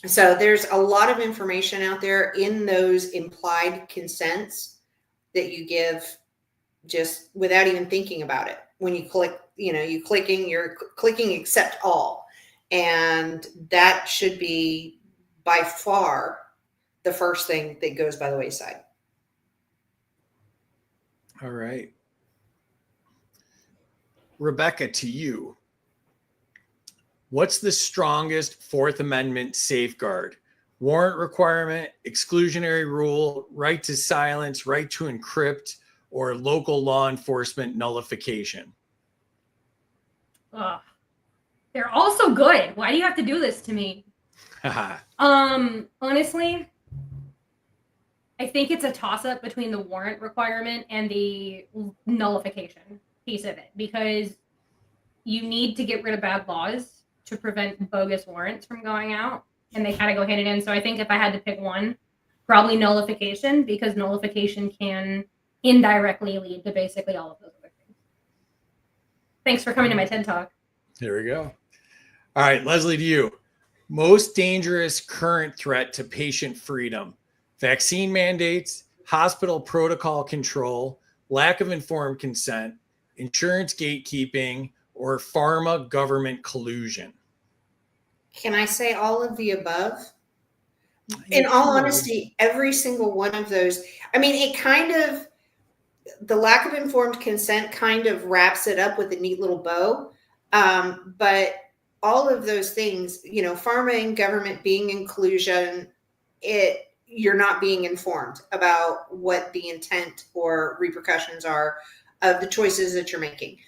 So there's a lot of information out there in those implied consents that you give just without even thinking about it. When you click, you're clicking accept all. And that should be by far the first thing that goes by the wayside.
All right. Rebekah, to you. What's the strongest Fourth Amendment safeguard? Warrant requirement, exclusionary rule, right to silence, right to encrypt, or local law enforcement nullification?
Ugh. They're all so good. Why do you have to do this to me? Honestly, I think it's a toss-up between the warrant requirement and the nullification piece of it, because you need to get rid of bad laws to prevent bogus warrants from going out, and they kind of go hand in hand. So I think if I had to pick one, probably nullification, because nullification can indirectly lead to basically all of those other things. Thanks for coming to my TED Talk.
There we go. All right, Leslie, to you. Most dangerous current threat to patient freedom: vaccine mandates, hospital protocol control, lack of informed consent, insurance gatekeeping, or pharma government collusion?
Can I say all of the above? In all honesty, every single one of those, the lack of informed consent kind of wraps it up with a neat little bow. But all of those things, pharma and government being in collusion, you're not being informed about what the intent or repercussions are of the choices that you're making.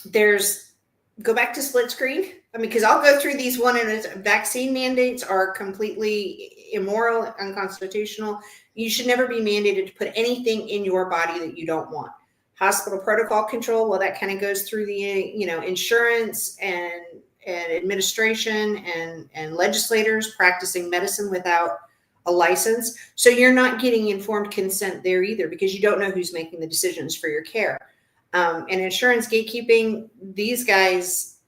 There's go back to split screen. I mean, because I'll go through these one at a time. Vaccine mandates are completely immoral, unconstitutional. You should never be mandated to put anything in your body that you don't want. Hospital protocol control, well, that kind of goes through the insurance and administration and legislators practicing medicine without a license. So you're not getting informed consent there either, because you don't know who's making the decisions for your care. And insurance gatekeeping, these guys,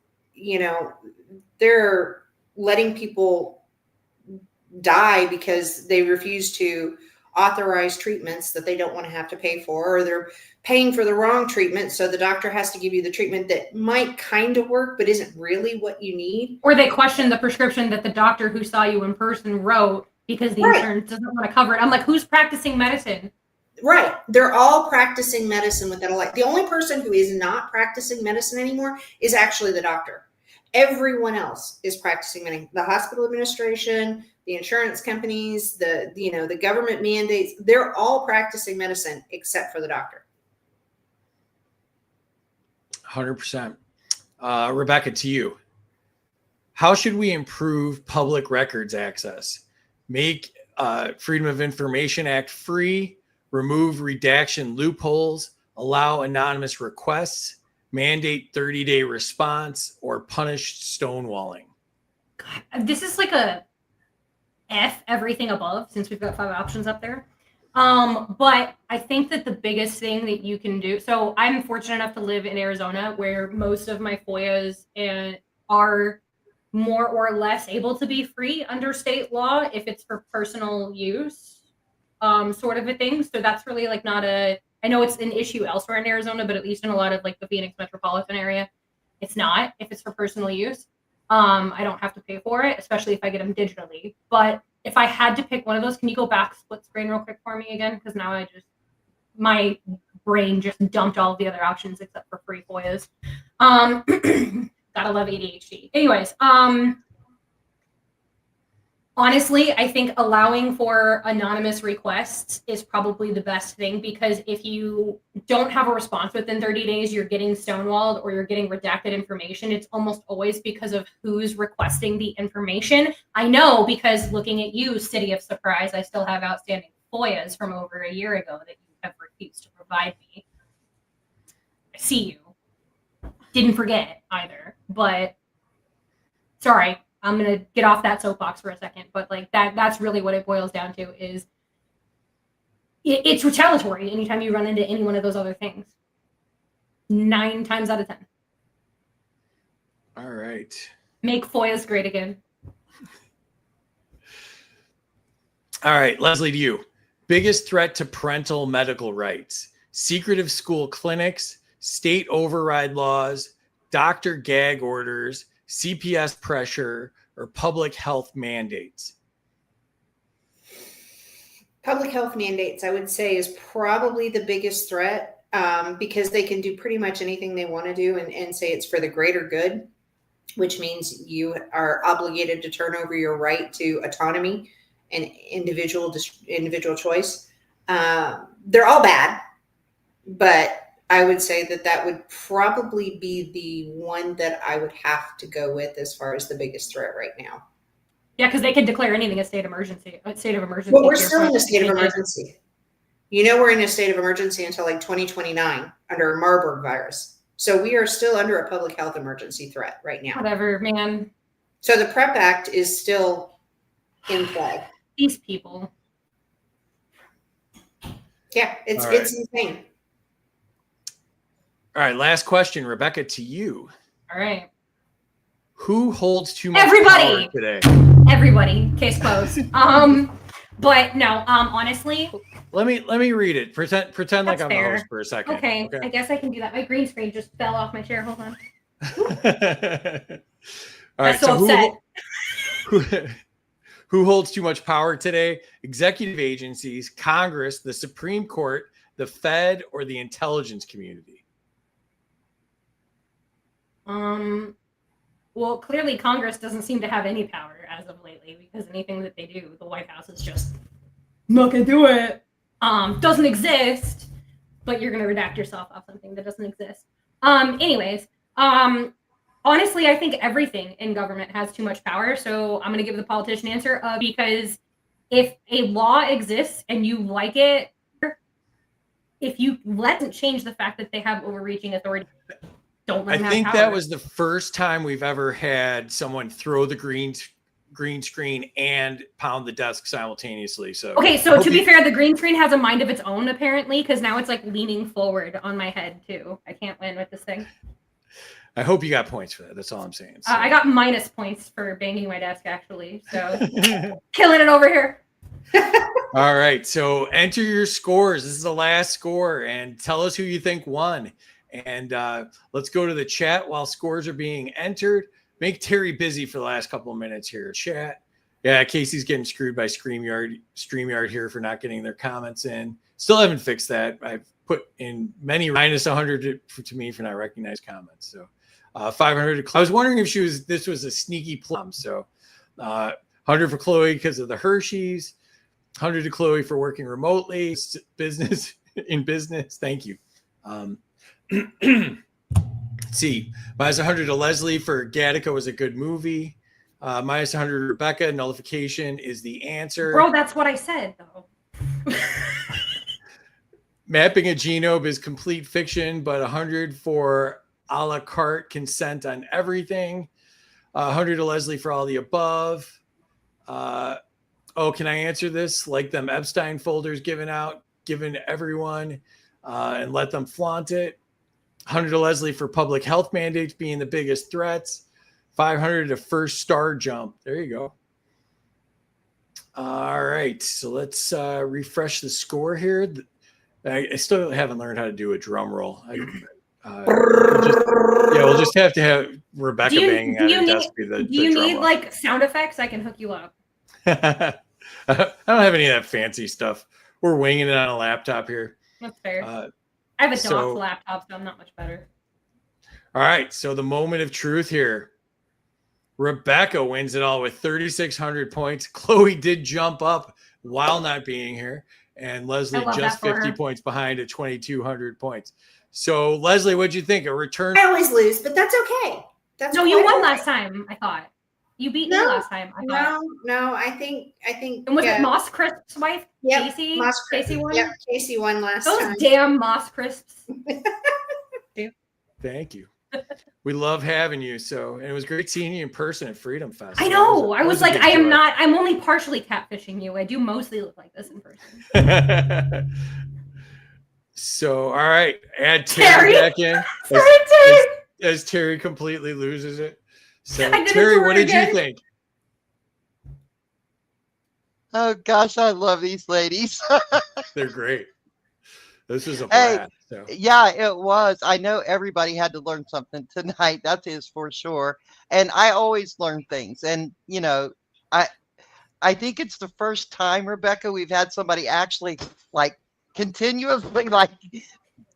they're letting people die because they refuse to authorize treatments that they don't want to have to pay for, or they're paying for the wrong treatment. So the doctor has to give you the treatment that might kind of work, but isn't really what you need.
Or they question the prescription that the doctor who saw you in person wrote because the insurance doesn't want to cover it. I'm like, who's practicing medicine?
Right. They're all practicing medicine without a license. The only person who is not practicing medicine anymore is actually the doctor. Everyone else is practicing medicine. The hospital administration, the insurance companies, the government mandates, they're all practicing medicine except for the doctor.
100%. Rebekah, to you. How should we improve public records access? Make Freedom of Information Act free, remove redaction loopholes, allow anonymous requests, mandate 30-day response, or punish stonewalling?
God, this is like a F everything above, since we've got 5 options up there. But I think that the biggest thing that you can do, so I'm fortunate enough to live in Arizona, where most of my FOIAs are more or less able to be free under state law if it's for personal use, sort of a thing. So that's really like not I know it's an issue elsewhere in Arizona, but at least in a lot of like the Phoenix metropolitan area, it's not. If it's for personal use, I don't have to pay for it, especially if I get them digitally. But if I had to pick one of those, can you go back split screen real quick for me again? Because now my brain just dumped all of the other options except for free FOIAs. Gotta love ADHD. Anyways, honestly, I think allowing for anonymous requests is probably the best thing, because if you don't have a response within 30 days, you're getting stonewalled or you're getting redacted information. It's almost always because of who's requesting the information. I know, because looking at you, City of Surprise, I still have outstanding FOIAs from over a year ago that you have refused to provide me. I see you. Didn't forget either, but sorry. I'm going to get off that soapbox for a second, but like that's really what it boils down to, is it's retaliatory anytime you run into any one of those other things. 9 times out of 10.
All right.
Make FOIAs great again.
All right, Leslie, to you. Biggest threat to parental medical rights: secretive school clinics, state override laws, doctor gag orders, CPS pressure, or public health mandates?
Public health mandates, I would say, is probably the biggest threat, because they can do pretty much anything they want to do and say it's for the greater good, which means you are obligated to turn over your right to autonomy and individual choice. They're all bad, but I would say that would probably be the one that I would have to go with as far as the biggest threat right now.
Yeah, because they can declare anything a state of emergency.
Well, we're still in a state of emergency. We're in a state of emergency until like 2029 under Marburg virus. So we are still under a public health emergency threat right now.
Whatever, man.
So the PrEP Act is still in play.
These people.
Yeah, it's insane.
All right, last question, Rebekah, to you.
All right.
Who holds too much
Everybody
power today?
Everybody. Case closed. But no, honestly.
Let me read it. Pretend like I'm
fair.
the host for a second.
Okay, I guess I can do that. My green screen just fell off my chair. Hold on.
All right,
so upset.
Who holds too much power today? Executive agencies, Congress, the Supreme Court, the Fed, or the intelligence community?
Well, clearly Congress doesn't seem to have any power as of lately, because anything that they do, the White House is just not gonna do it. Doesn't exist, but you're gonna redact yourself off something that doesn't exist. Anyways, Honestly, I think everything in government has too much power. So I'm going to give the politician answer because if a law exists and you like it, if you let them change the fact that they have overreaching authority, don't let
I
them have
think
power.
that was the first time we've ever had someone throw the green screen and pound the desk simultaneously. So
okay, so to be fair, the green screen has a mind of its own apparently, because now it's like leaning forward on my head too. I can't win with this thing.
I hope you got points for that. That's all I'm saying. So.
I got minus points for banging my desk actually. So killing it over here.
All right. So enter your scores. This is the last score, and tell us who you think won. And let's go to the chat while scores are being entered. Make Terry busy for the last couple of minutes here. Chat. Yeah, Casey's getting screwed by StreamYard here for not getting their comments in. Still haven't fixed that. I've put in many minus 100 to me for not recognized comments. So 500. I was wondering if this was a sneaky plum. So 100 for Chloe because of the Hershey's. 100 to Chloe for working remotely. Business. Thank you. Let's see. Minus 100 to Leslie for Gattaca was a good movie. Minus 100 to Rebecca. Nullification is the answer.
Bro, that's what I said though.
Mapping a genome is complete fiction, but 100 for a la carte consent on everything. 100 to Leslie for all the above. Can I answer this? Like them Epstein folders given everyone and let them flaunt it. 100 to Leslie for public health mandates being the biggest threats. 500 to first star jump. There you go. All right. So let's refresh the score here. I still haven't learned how to do a drum roll. We'll just have to have Rebecca banging on her desk be the
Do you
drum
need
roll.
like sound effects? I can hook you up.
I don't have any of that fancy stuff. We're winging it on a laptop here.
That's fair. I have a
so-
DOS laptop, so I'm not much better.
All right. So the moment of truth here. Rebecca wins it all with 3,600 points. Chloe did jump up while not being here. And Leslie
I love
just
that for
50
her.
points behind at 2,200 points. So, Leslie, what'd you think? A return?
I always lose, but that's okay. That's
No, you
quite
won
okay.
last time, I thought. You beat me
No,
last time, I thought.
No, I think.
And was it Moss Crisp's wife?
Yep,
Casey?
Moss
Casey won?
Yep, Casey won last
Those
time.
damn Moss Crisps.
Thank you. We love having you. So, and it was great seeing you in person at Freedom Fest.
I know. I was like,
a big
I am
joy.
not, I'm only partially catfishing you. I do mostly look like this in person.
So, all right. Add Terry
Terry?
back in
Sorry, Terry.
as Terry completely loses it. So,
I did it
Terry,
to her
what did you
again.
think?
Oh gosh, I love these ladies.
They're great. This was a
Hey,
blast. So.
Yeah, it was. I know everybody had to learn something tonight. That is for sure. And I always learn things. And I think it's the first time, Rebecca, we've had somebody actually like continuously like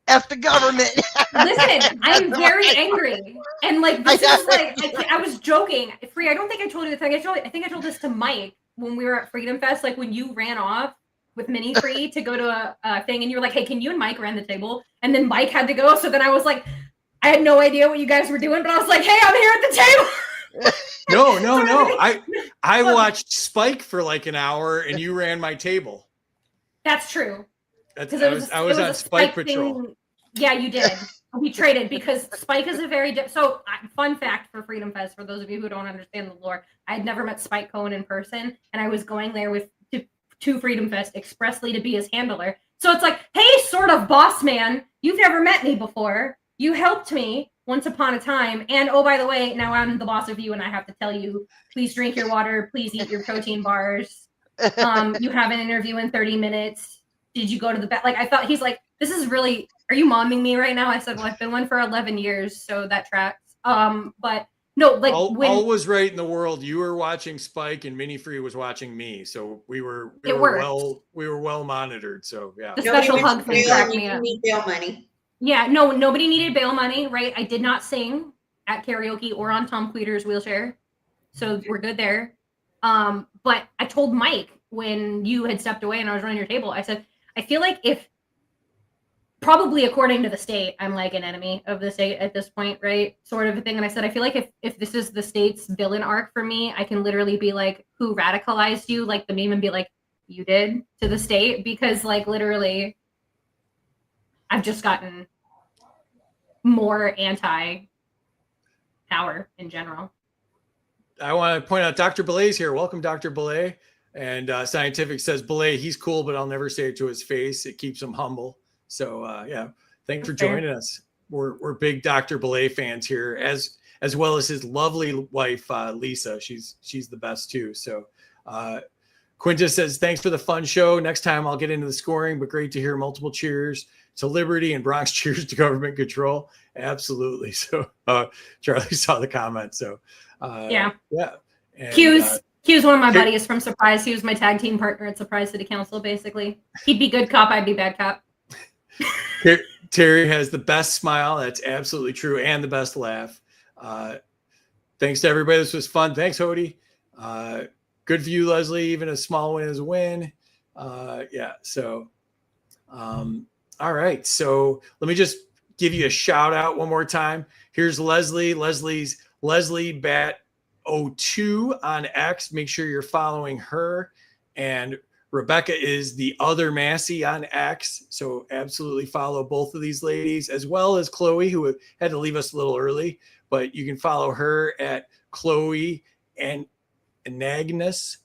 F the government.
Listen, I'm very angry. And like, this
I
is like, I was joking. Free, I don't think I told you this. I think I told this to Mike when we were at Freedom Fest, like when you ran off with Mini Free to go to a thing and you were like, hey, can you and Mike run the table? And then Mike had to go. So then I was like, I had no idea what you guys were doing, but I was like, hey, I'm here at the table.
No. I watched Spike for like an hour and you ran my table.
That's true.
I was on Spike Patrol.
Thing. Yeah, you did. We traded because Spike is a very fun fact for Freedom Fest for those of you who don't understand the lore. I had never met Spike Cohen in person, and I was going there to Freedom Fest expressly to be his handler. So it's like, hey, sort of boss man, you've never met me before. You helped me once upon a time, and oh, by the way, now I'm the boss of you, and I have to tell you, please drink your water, please eat your protein bars. You have an interview in 30 minutes. Did you go to the bed? Like, I thought he's like, this is really. Are you momming me right now? I said, well, I've been one for 11 years, so that tracks. But no, like
all was right in the world. You were watching Spike, and Mini Free was watching me, so we were well monitored. So yeah,
the special hug thing cracked me
You
up.
need bail money.
Yeah, no, nobody needed bail money, right? I did not sing at karaoke or on Tom Queter's wheelchair, so we're good there. But I told Mike when you had stepped away and I was running your table, I said, I feel like if probably according to the state, I'm like an enemy of the state at this point, right? Sort of a thing. And I said, I feel like if this is the state's villain arc for me, I can literally be like, who radicalized you? Like the meme, and be like, you did, to the state, because like literally I've just gotten more anti-power in general.
I want to point out Dr. Belay's here. Welcome, Dr. Belay. And Scientific says, Belay, he's cool, but I'll never say it to his face. It keeps him humble. So yeah, thanks for joining us. We're big Dr. Belay fans here, as well as his lovely wife, Lisa. She's the best too. So Quintus says, thanks for the fun show. Next time I'll get into the scoring, but great to hear multiple cheers to liberty and Bronx cheers to government control. Absolutely. So Charlie saw the comment. So yeah. And,
Q's one of my buddies from Surprise. He was my tag team partner at Surprise City Council, basically. He'd be good cop, I'd be bad cop.
Terry has the best smile. That's absolutely true. And the best laugh. Thanks to everybody. This was fun. Thanks, Hody. Good for you, Leslie. Even a small win is a win. Yeah. So, all right. So let me just give you a shout out one more time. Here's Leslie. Leslie's Leslie Bat 02 on X. Make sure you're following her. And Rebekah is the other Massie on X. So absolutely follow both of these ladies, as well as Chloe, who had to leave us a little early, but you can follow her at Chloe and Anagnos.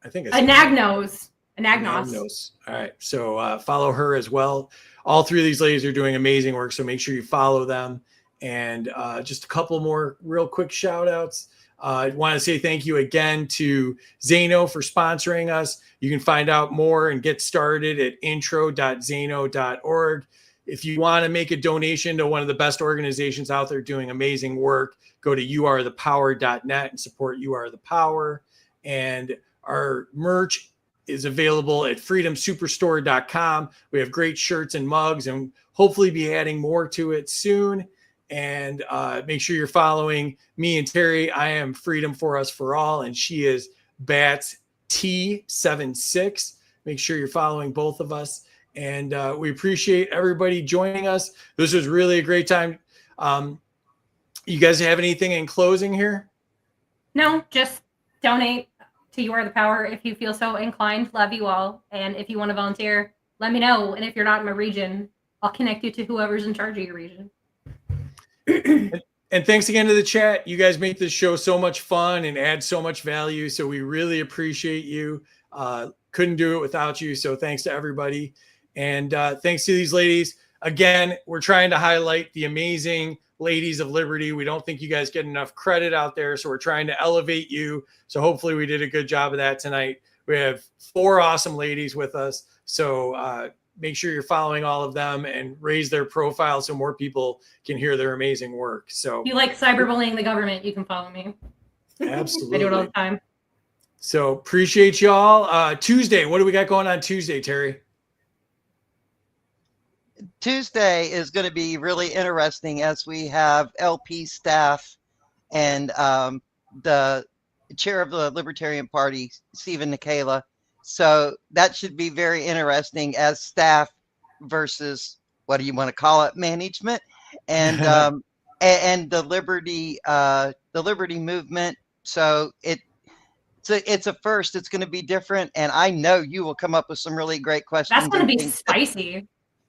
I think it's
Anagnos.
All right. So follow her as well. All three of these ladies are doing amazing work. So make sure you follow them. And just a couple more real quick shout outs. I want to say thank you again to Zano for sponsoring us. You can find out more and get started at intro.zano.org. If you want to make a donation to one of the best organizations out there doing amazing work, go to youarethepower.net and support You Are the Power. And our merch is available at freedomsuperstore.com. We have great shirts and mugs, and hopefully be adding more to it soon. And make sure you're following me and Terry. I am Freedom for Us for All, and she is Bats T76. Make sure you're following both of us. And we appreciate everybody joining us. This was really a great time. You guys have anything in closing here?
No, just donate to You Are the Power if you feel so inclined. Love you all. And if you want to volunteer, let me know. And if you're not in my region, I'll connect you to whoever's in charge of your region.
And thanks again to the chat. You guys make this show so much fun and add so much value. So we really appreciate you. Couldn't do it without you. So thanks to everybody. And thanks to these ladies. Again, we're trying to highlight the amazing ladies of liberty. We don't think you guys get enough credit out there. So we're trying to elevate you. So hopefully we did a good job of that tonight. We have 4 awesome ladies with us. So make sure you're following all of them and raise their profile so more people can hear their amazing work. So
if you like cyberbullying the government, you can follow me.
Absolutely.
I do it all the time.
So appreciate y'all. Tuesday, what do we got going on Tuesday, Terry?
Tuesday is going to be really interesting as we have LP staff and the chair of the Libertarian Party, Stephen Nikela. So that should be very interesting as staff versus, what do you want to call it, management, and the liberty movement. So it's a first. It's going to be different, and I know you will come up with some really great questions.
That's going to be spicy.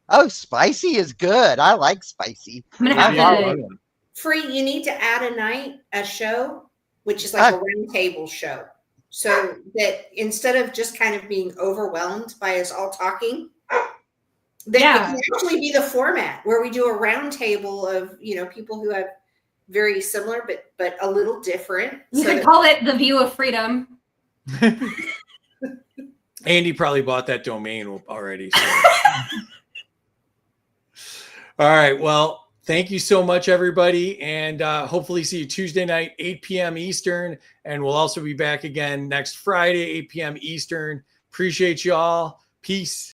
Oh, spicy is good. I like spicy.
I'm gonna have to.
Free, you need to add a show, which is like a round table show. So that instead of just kind of being overwhelmed by us all talking, that can actually be the format where we do a round table of, people who have very similar, but a little different.
You could call it The View of Freedom.
Andy probably bought that domain already. So. All right. Well, thank you so much, everybody. And hopefully see you Tuesday night, 8 p.m. Eastern. And we'll also be back again next Friday, 8 p.m. Eastern. Appreciate you all. Peace.